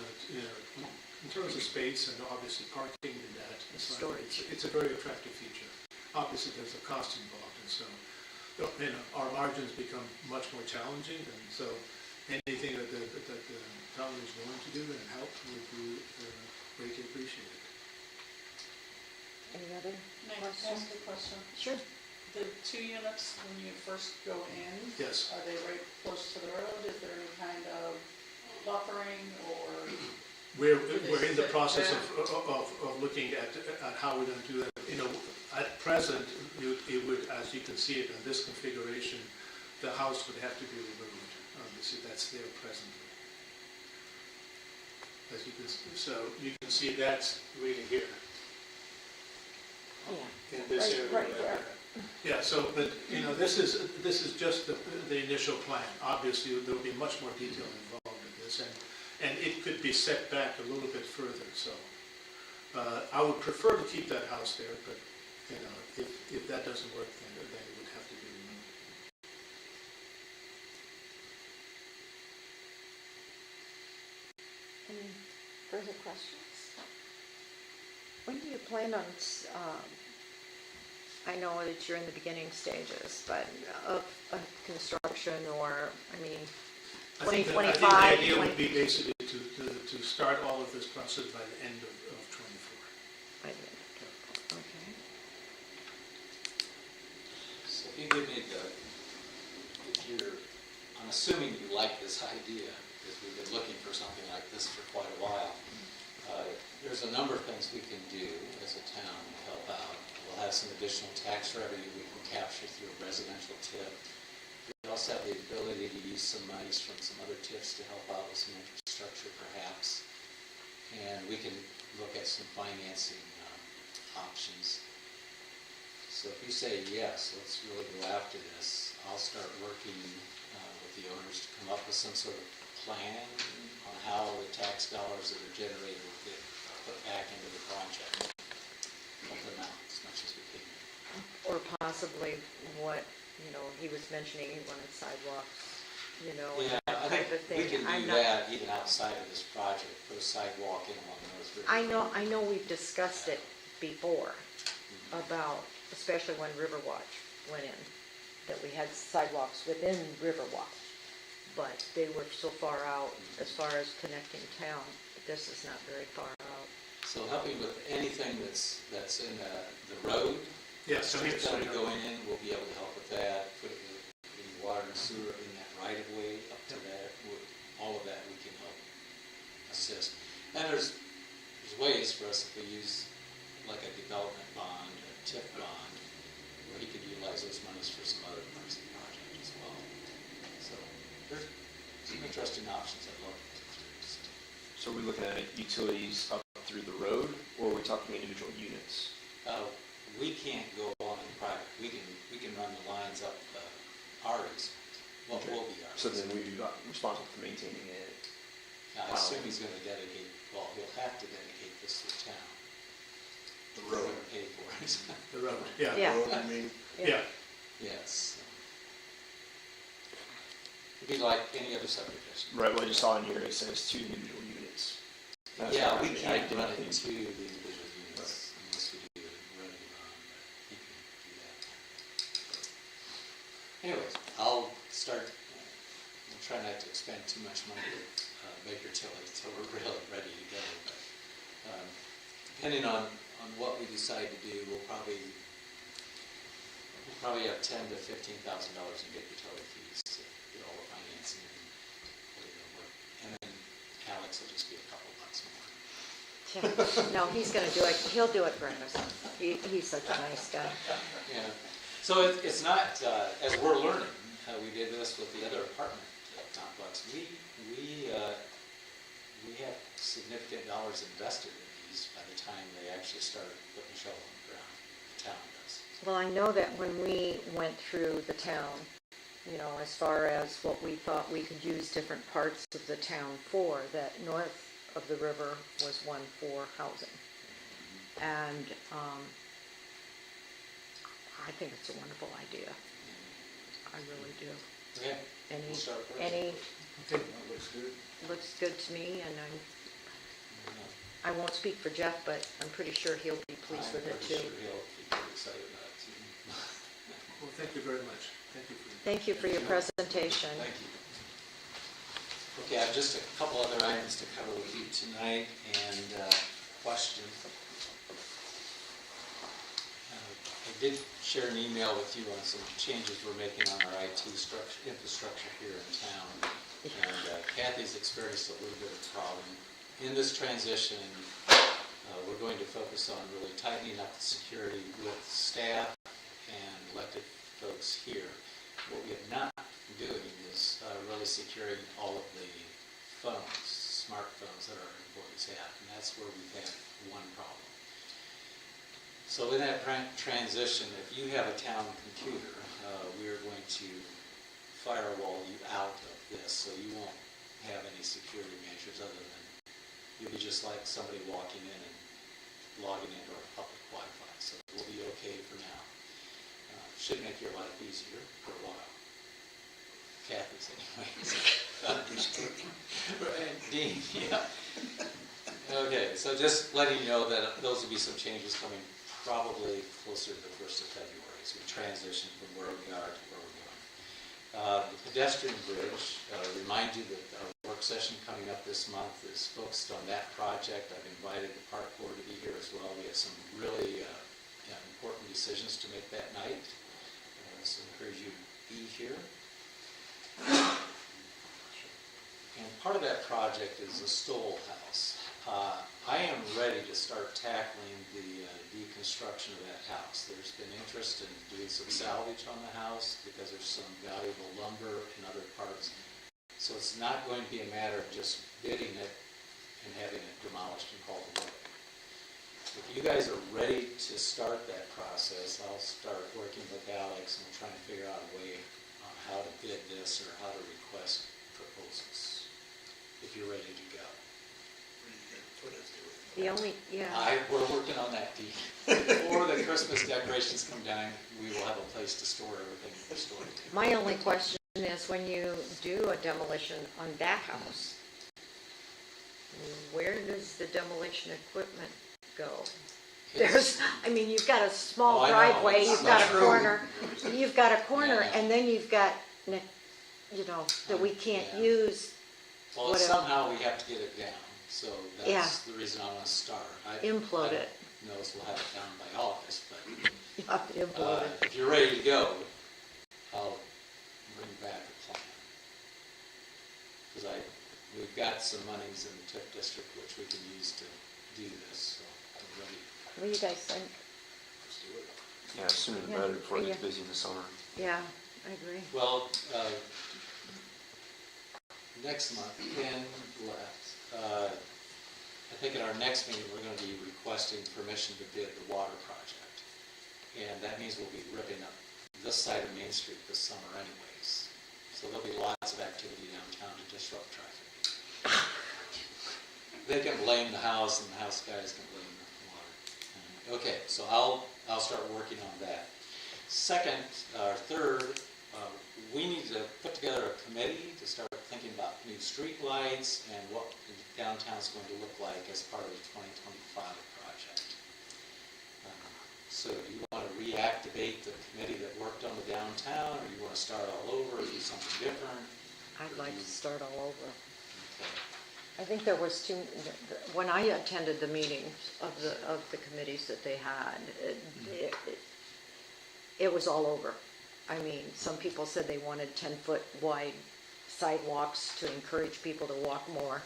terms of space and obviously parking and that. Storage. It's a very attractive feature. Obviously, there's a cost involved, and so, our margins become much more challenging, and so anything that the town is willing to do and help would be greatly appreciated. Any other May I questions? ask a question? Sure. The 2 units, when you first go in, Yes. are they right close to the road? Is there any kind of buffering or? We're in the process of looking at how we're going to do that. At present, it would, as you can see it in this configuration, the house would have to be removed. Obviously, that's there presently. As you can, so you can see that's really here. Yeah. In this area. Right there. Yeah, so, but, this is just the initial plan. Obviously, there'll be much more detail involved in this, and it could be set back a little bit further, so. I would prefer to keep that house there, but, if that doesn't work, then it would have to be removed. Any further questions? When do you plan on, I know that you're in the beginning stages, but of construction or, I mean, I think the 2025? idea would be basically to start all of this process by the end of '24. Okay. So if you give me I'm assuming you like this idea, because we've been looking for something like this for quite a while. There's a number of things we can do as a town to help out. We'll have some additional tax revenue we can capture through a residential tip. We also have the ability to use some monies from some other tips to help out with some infrastructure perhaps. And we can look at some financing options. So if you say yes, let's really go after this, I'll start working with the owners to come up with some sort of plan on how the tax dollars that are generated will get put back into the project. Help them out as much as we can. Or possibly what, he was mentioning, he wanted sidewalks, Yeah, that I type of think we thing. can I'm do not- that even outside of this project, put a sidewalk in along the North River. I know we've discussed it before about, especially when Riverwatch went in. that we had sidewalks within Riverwalk. But they were so far out as far as connecting town, this is not very far out. So helping with anything that's in the road, Yes, so streets here's, that are going in, we'll be able to help with that, put it in water and sewer in that right of way up to that, all of that we can help assist. And there's ways for us if we use like a development bond, a TIF bond, where he could utilize those monies for some other parts of the project as well. So there's some interesting options I'd love to go through. So are we looking at utilities up through the road, or are we talking individual units? We can't go on in private. We can run the lines up our easement. What will be ours. So then we'd be responsible for maintaining it. I assume he's gonna dedicate, well, he'll have to dedicate this to the town. The We're road. gonna pay for it. the road, yeah. Yeah. Road, I mean, Yeah, Yes. It'd be like any other subdivision. Right, well, I just saw in here, it says 2 individual units. That's Yeah, what we I can't didn't run it think. to the individual units unless we do it ready to run, but he can do that. Anyways, I'll start, we'll try not to expend too much money with Baker Tilly until we're really ready to go. But depending on what we decide to do, we'll probably have $10,000 to $15,000 in Baker Tilly fees to get all the financing and put it in work. And then Alex will just be a couple bucks more. No, he's gonna do it, he'll do it for us. He's such a nice guy. Yeah, so it's not, as we're learning, we did this with the other apartment complex, we have significant dollars invested in these by the time they actually start putting the shovel on the ground, the town does. Well, I know that when we went through the town, you know, as far as what we thought we could use different parts of the town for, that north of the river was one for housing. And I think it's a wonderful idea. I really do. Okay, we'll start first. that looks good. Looks good to me, and I won't speak for Jeff, but I'm pretty sure he'll be pleased with it too. I'm pretty sure he'll be pretty excited about it too. well, thank you very much. Thank you for Thank you for your presentation. Thank you. Okay, I have just a couple other items to cover with you tonight, and question. I did share an email with you on some changes we're making on our IT infrastructure here in town, and Kathy's experienced a little bit of a problem. In this transition, we're going to focus on really tightening up the security with staff and elected folks here. What we have not been doing is really securing all of the phones, smartphones that our employees have, and that's where we've had one problem. So in that transition, if you have a town computer, we are going to firewall you out of this, so you won't have any security measures other than you'll be just like somebody walking in and logging into our public Wi-Fi, so we'll be okay for now. Should make your life easier for a while. Kathy's anyways. Dean, yeah. Okay, so just letting you know that those will be some changes coming probably closer to the 1st of February, as we transition from where we are to where we're going. The pedestrian bridge, remind you that our work session coming up this month is focused on that project. I've invited the park board to be here as well. We have some really important decisions to make that night. So I encourage you to be here. And part of that project is the Stoll House. I am ready to start tackling the deconstruction of that house. There's been interest in doing some salvage on the house because there's some valuable lumber and other parts. So it's not going to be a matter of just bidding it and having it demolished and hauled away. If you guys are ready to start that process, I'll start working with Alex and we'll try and figure out a way on how to bid this or how to request proposals, if you're ready to go. The only, yeah, We're working on that, Dee. Before the Christmas decorations come down, we will have a place to store everything we're storing. my only question is when you do a demolition on that house, where does the demolition equipment go? There's, I mean, you've got a small Oh, I know. driveway, It's you've got not a true. corner, you've got a corner, Yeah. and then you've got, you know, that we can't Yeah. use, Well, whatever. somehow we have to get it down, so Yeah. that's the reason I want to start. Implode it. I don't know if we'll have it down by August, but you have to implode it. if you're ready to go, I'll bring back a plan. Because we've got some monies in the TIF district which we can use to do this, so I'm ready. What do you guys think? Yeah, sooner the Yeah, better before it gets yeah. busy in the summer. Yeah, I agree. Well, next month, Ken left. I think at our next meeting, we're going to be requesting permission to bid the water project. And that means we'll be ripping up this side of Main Street this summer anyways. So there'll be lots of activity downtown to disrupt traffic. They can blame the house and the house guys can blame the water. Okay, so I'll start working on that. Second, or third, we need to put together a committee to start thinking about new street lights and what downtown's going to look like as part of the 2025 project. So do you want to reactivate the committee that worked on the downtown, or you want to start all over, or do something different? I'd like to start all over. Okay. I think there was when I attended the meetings of the committees that they had, it was all over. I mean, some people said they wanted 10-foot wide sidewalks to encourage people to walk more.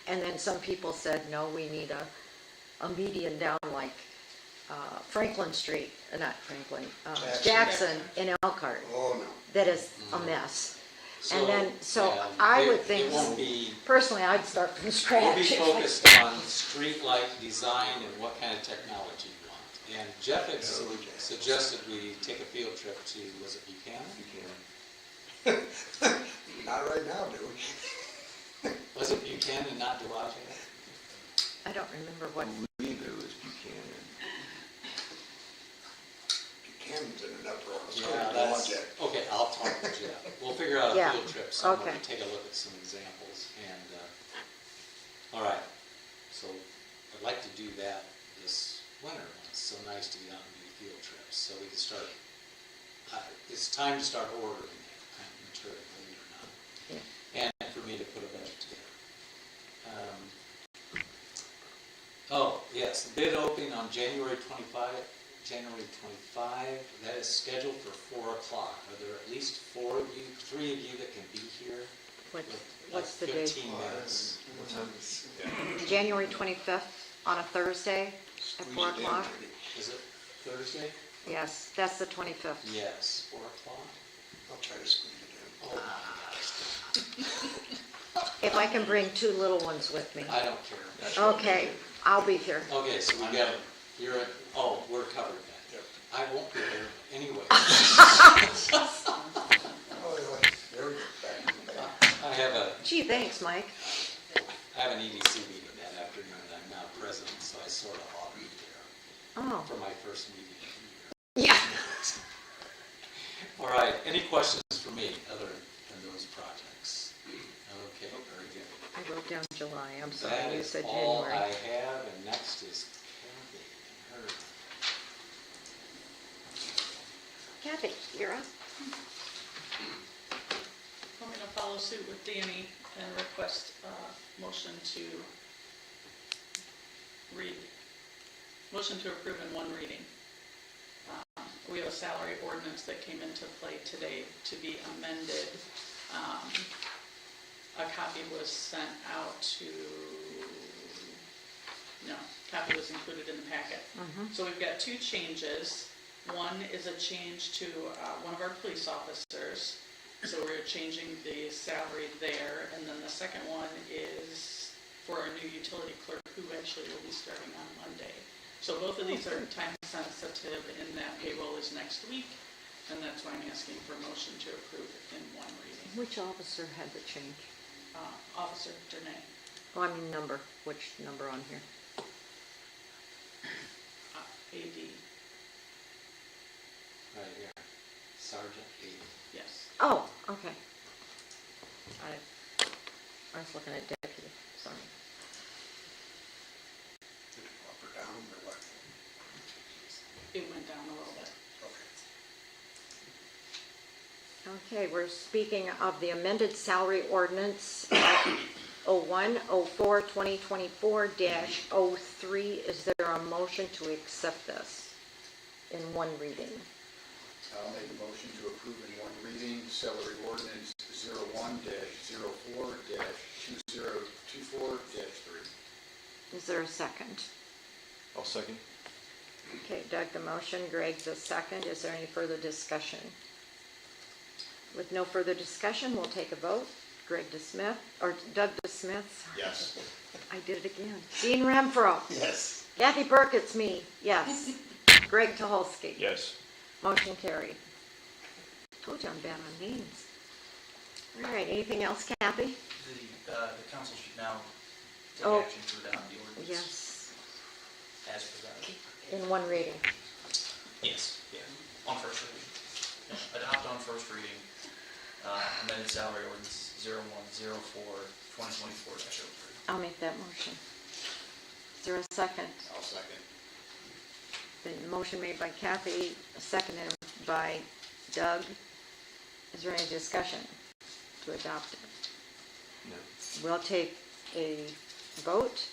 And then some people said, no, we need a median down like Franklin Street, not Franklin, Jackson in Elkhart, Oh, no. that is a mess. And then, yeah, I would think, It won't be, personally, I'd start from we'll be scratch. focused on street light design and what kind of technology you want. And Jeff had suggested we take a field trip to, was it Buchanan? Not right now, do we? Was it Buchanan, not Delaware? I don't remember what, I believe it was Buchanan. Buchanan's in an uproar. Let's go Yeah, to that's, Project. okay, I'll talk to Jeff. We'll figure out a Yeah, field trip somewhere okay. and take a look at some examples. And, all right, so I'd like to do that this winter. It's so nice to get out and do field trips, so we can start, it's time to start ordering that kind of material, believe it or not. Yeah. And for me to put a budget together. Oh, yes, the bid opening on January 25, that is scheduled for 4 o'clock. Are there at least 3 of you that can be here? what's the Like date? 15 minutes. What time is January 25th on a Thursday at 4 Squeeze it in, o'clock? maybe. Is it Thursday? Yes, that's the 25th. Yes, 4 o'clock. I'll try to squeeze it in. Oh, If I can bring 2 little ones with me. I don't care. Okay, I'll be here. Okay, so we got, we're covered then. Yep. I won't be there anyway. Oh, there we go. Back. I have Gee, thanks, Mike. an EDC meeting that afternoon, and I'm not president, so I sort of ought to be there Oh, for my first meeting of the year. yeah. All right, any questions for me other than those projects? Okay, very good. I wrote down July, I'm That sorry, you is said all I January. have, and next is Kathy and her. Kathy, you're up. I'm going to follow suit with Danny and request a motion to approve in one reading. We have a salary ordinance that came into play today to be amended. A copy was sent out copy was included in the packet. So we've got 2 changes. One is a change to one of our police officers. So we're changing the salary there. And then the second one is for our new utility clerk, who actually will be starting on Monday. So both of these are time sensitive in that payroll is next week. And that's why I'm asking for a motion to approve in one reading. Which officer had the change? Officer Dernay. Oh, I mean number, which number on here? AD, Right here, Sergeant Lee. yes. Oh, okay. I was looking at deputy, sorry. Up or down, Okay, we're speaking of the amended salary ordinance 01/04/2024-03. Is there a motion to accept this in one reading? I'll make a motion to approve in one reading, salary ordinance 01-04-2024-3. Is there a second? I'll second. Okay, Doug the motion, Greg the second. Is there any further discussion? With no further discussion, we'll take a vote. Greg DeSmith, or Doug DeSmith. Yes. I did it again. Dean Renfro. Yes. Kathy Burke, it's me. Yes. Greg Tuholski. Yes. Motion carried. Told you I'm bad on names. All right, anything else, Kathy? The council should now take Oh. action to adopt the ordinance. Yes. As presented. In one reading. Yes, yeah, on first reading. Adopt on first reading, amended salary ordinance 01/04/2024-03. I'll make that motion. Is there a second? I'll second. The motion made by Kathy, seconded by Doug. Is there any discussion to adopt it? No. We'll take a vote.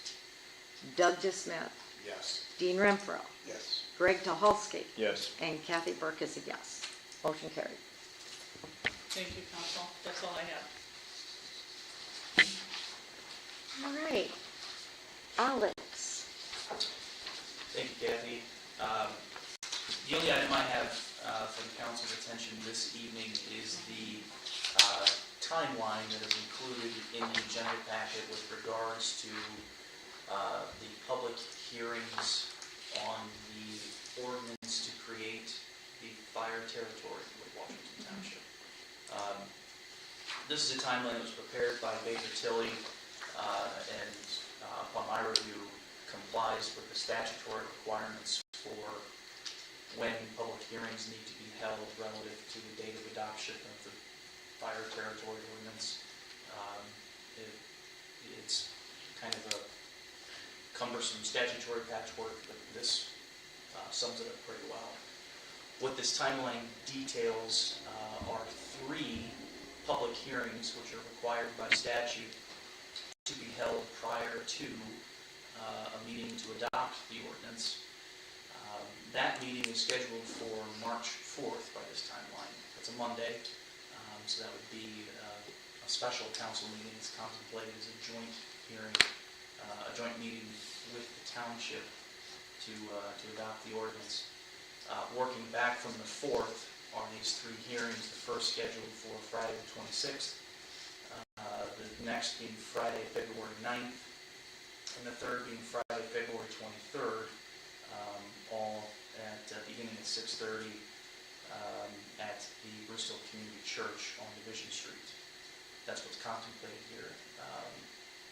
Doug DeSmith, Yes. Dean Renfro, Yes. Greg Tuholski, Yes. and Kathy Burke is a yes. Motion carried. Thank you, council. That's all I have. All right. Alex. Thank you, Kathy. The only item I have for the council's attention this evening is the timeline that is included in the agenda packet with regards to the public hearings on the ordinance to create the fire territory with Washington Township. This is a timeline that was prepared by Baker Tilly and upon my review complies with the statutory requirements for when public hearings need to be held relative to the date of adoption of the fire territory ordinance. It's kind of a cumbersome statutory patchwork, but this sums it up pretty well. What this timeline details are 3 public hearings which are required by statute to be held prior to a meeting to adopt the ordinance. That meeting is scheduled for March 4th by this timeline. It's a Monday, so that would be a special council meeting. It's contemplated as a joint hearing, a joint meeting with the township to adopt the ordinance. Working back from the 4th are these 3 hearings, the first scheduled for Friday the 26th, the next being Friday, February 9th, and the third being Friday, February 23rd, all at beginning at 6:30 at the Bristol Community Church on Division Street. That's what's contemplated here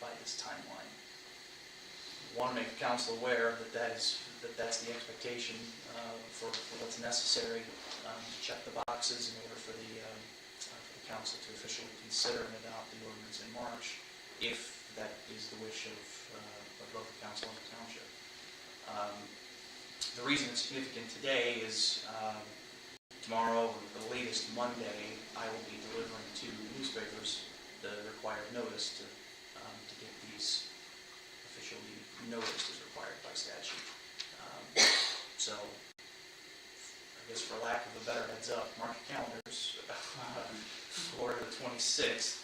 by this timeline. Want to make the council aware that that's the expectation for what's necessary to check the boxes in order for the council to officially consider and adopt the ordinance in March, if that is the wish of both the council and the township. The reason it's significant today is tomorrow, or the latest Monday, I will be delivering to newspapers the required notice to get these officially noticed as required by statute. So, I guess for lack of a better heads up, mark your calendars for the 26th.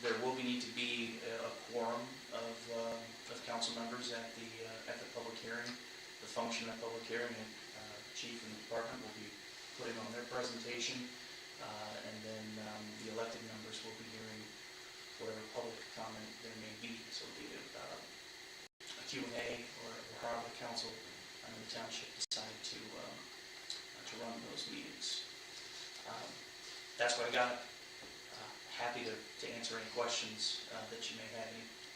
There will need to be a quorum of council members at the public hearing. The function of the public hearing, chief and the department will be putting on their presentation, and then the elected members will be hearing whatever public comment there may be. So it'll be a Q&A or however the council and the township decide to run those meetings. That's what I got. Happy to answer any questions that you may have,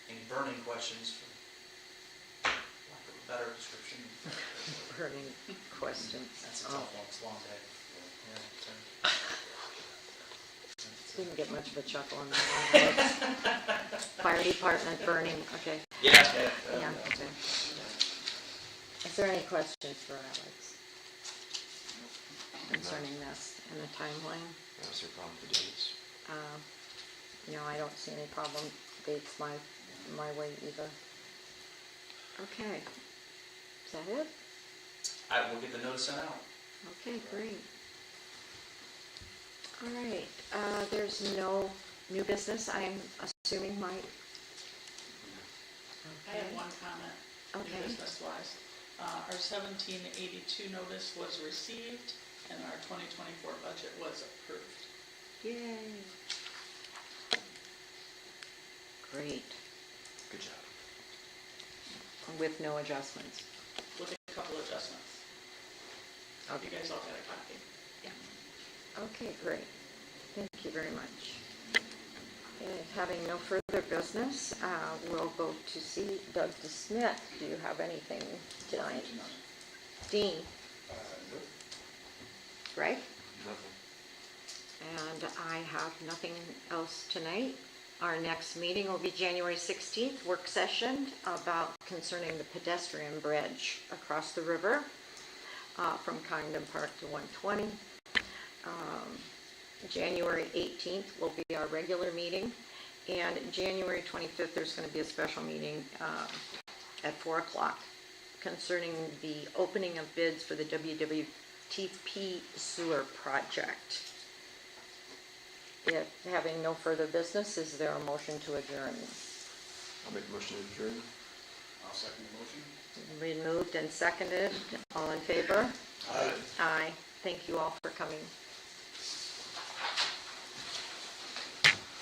any burning questions, for lack of a better description. Burning questions. That's a tough one, it's a long day. Yeah, Didn't get much of a chuckle on that one. Fire department burning, okay. Yeah. Yeah, okay. Is there any questions for Alex? concerning this and the timeline. That was your problem with the dates. No, I don't see any problem dates my way either. Okay, is that it? I will get the notice sent out. Okay, great. All right, there's no new business, I'm assuming, Mike? I have one comment, Okay. business wise. Our 1782 notice was received and our 2024 budget was approved. Yay. Great, Good job. with no adjustments. With a couple adjustments. Hope you guys all got a copy. Okay, great. Thank you very much. Okay, having no further business, we'll go to see Doug DeSmith. Do you have anything tonight? Dean? Nope. Greg? Nothing. And I have nothing else tonight. Our next meeting will be January 16th, work session concerning the pedestrian bridge across the river from Condon Park to 120. January 18th will be our regular meeting, and January 25th, there's going to be a special meeting at 4 o'clock concerning the opening of bids for the WWTP sewer project. If having no further business, is there a motion to adjourn? I'll make a motion to adjourn. I'll second the motion. Been moved and seconded. All in favor? Aye. Aye. Thank you all for coming.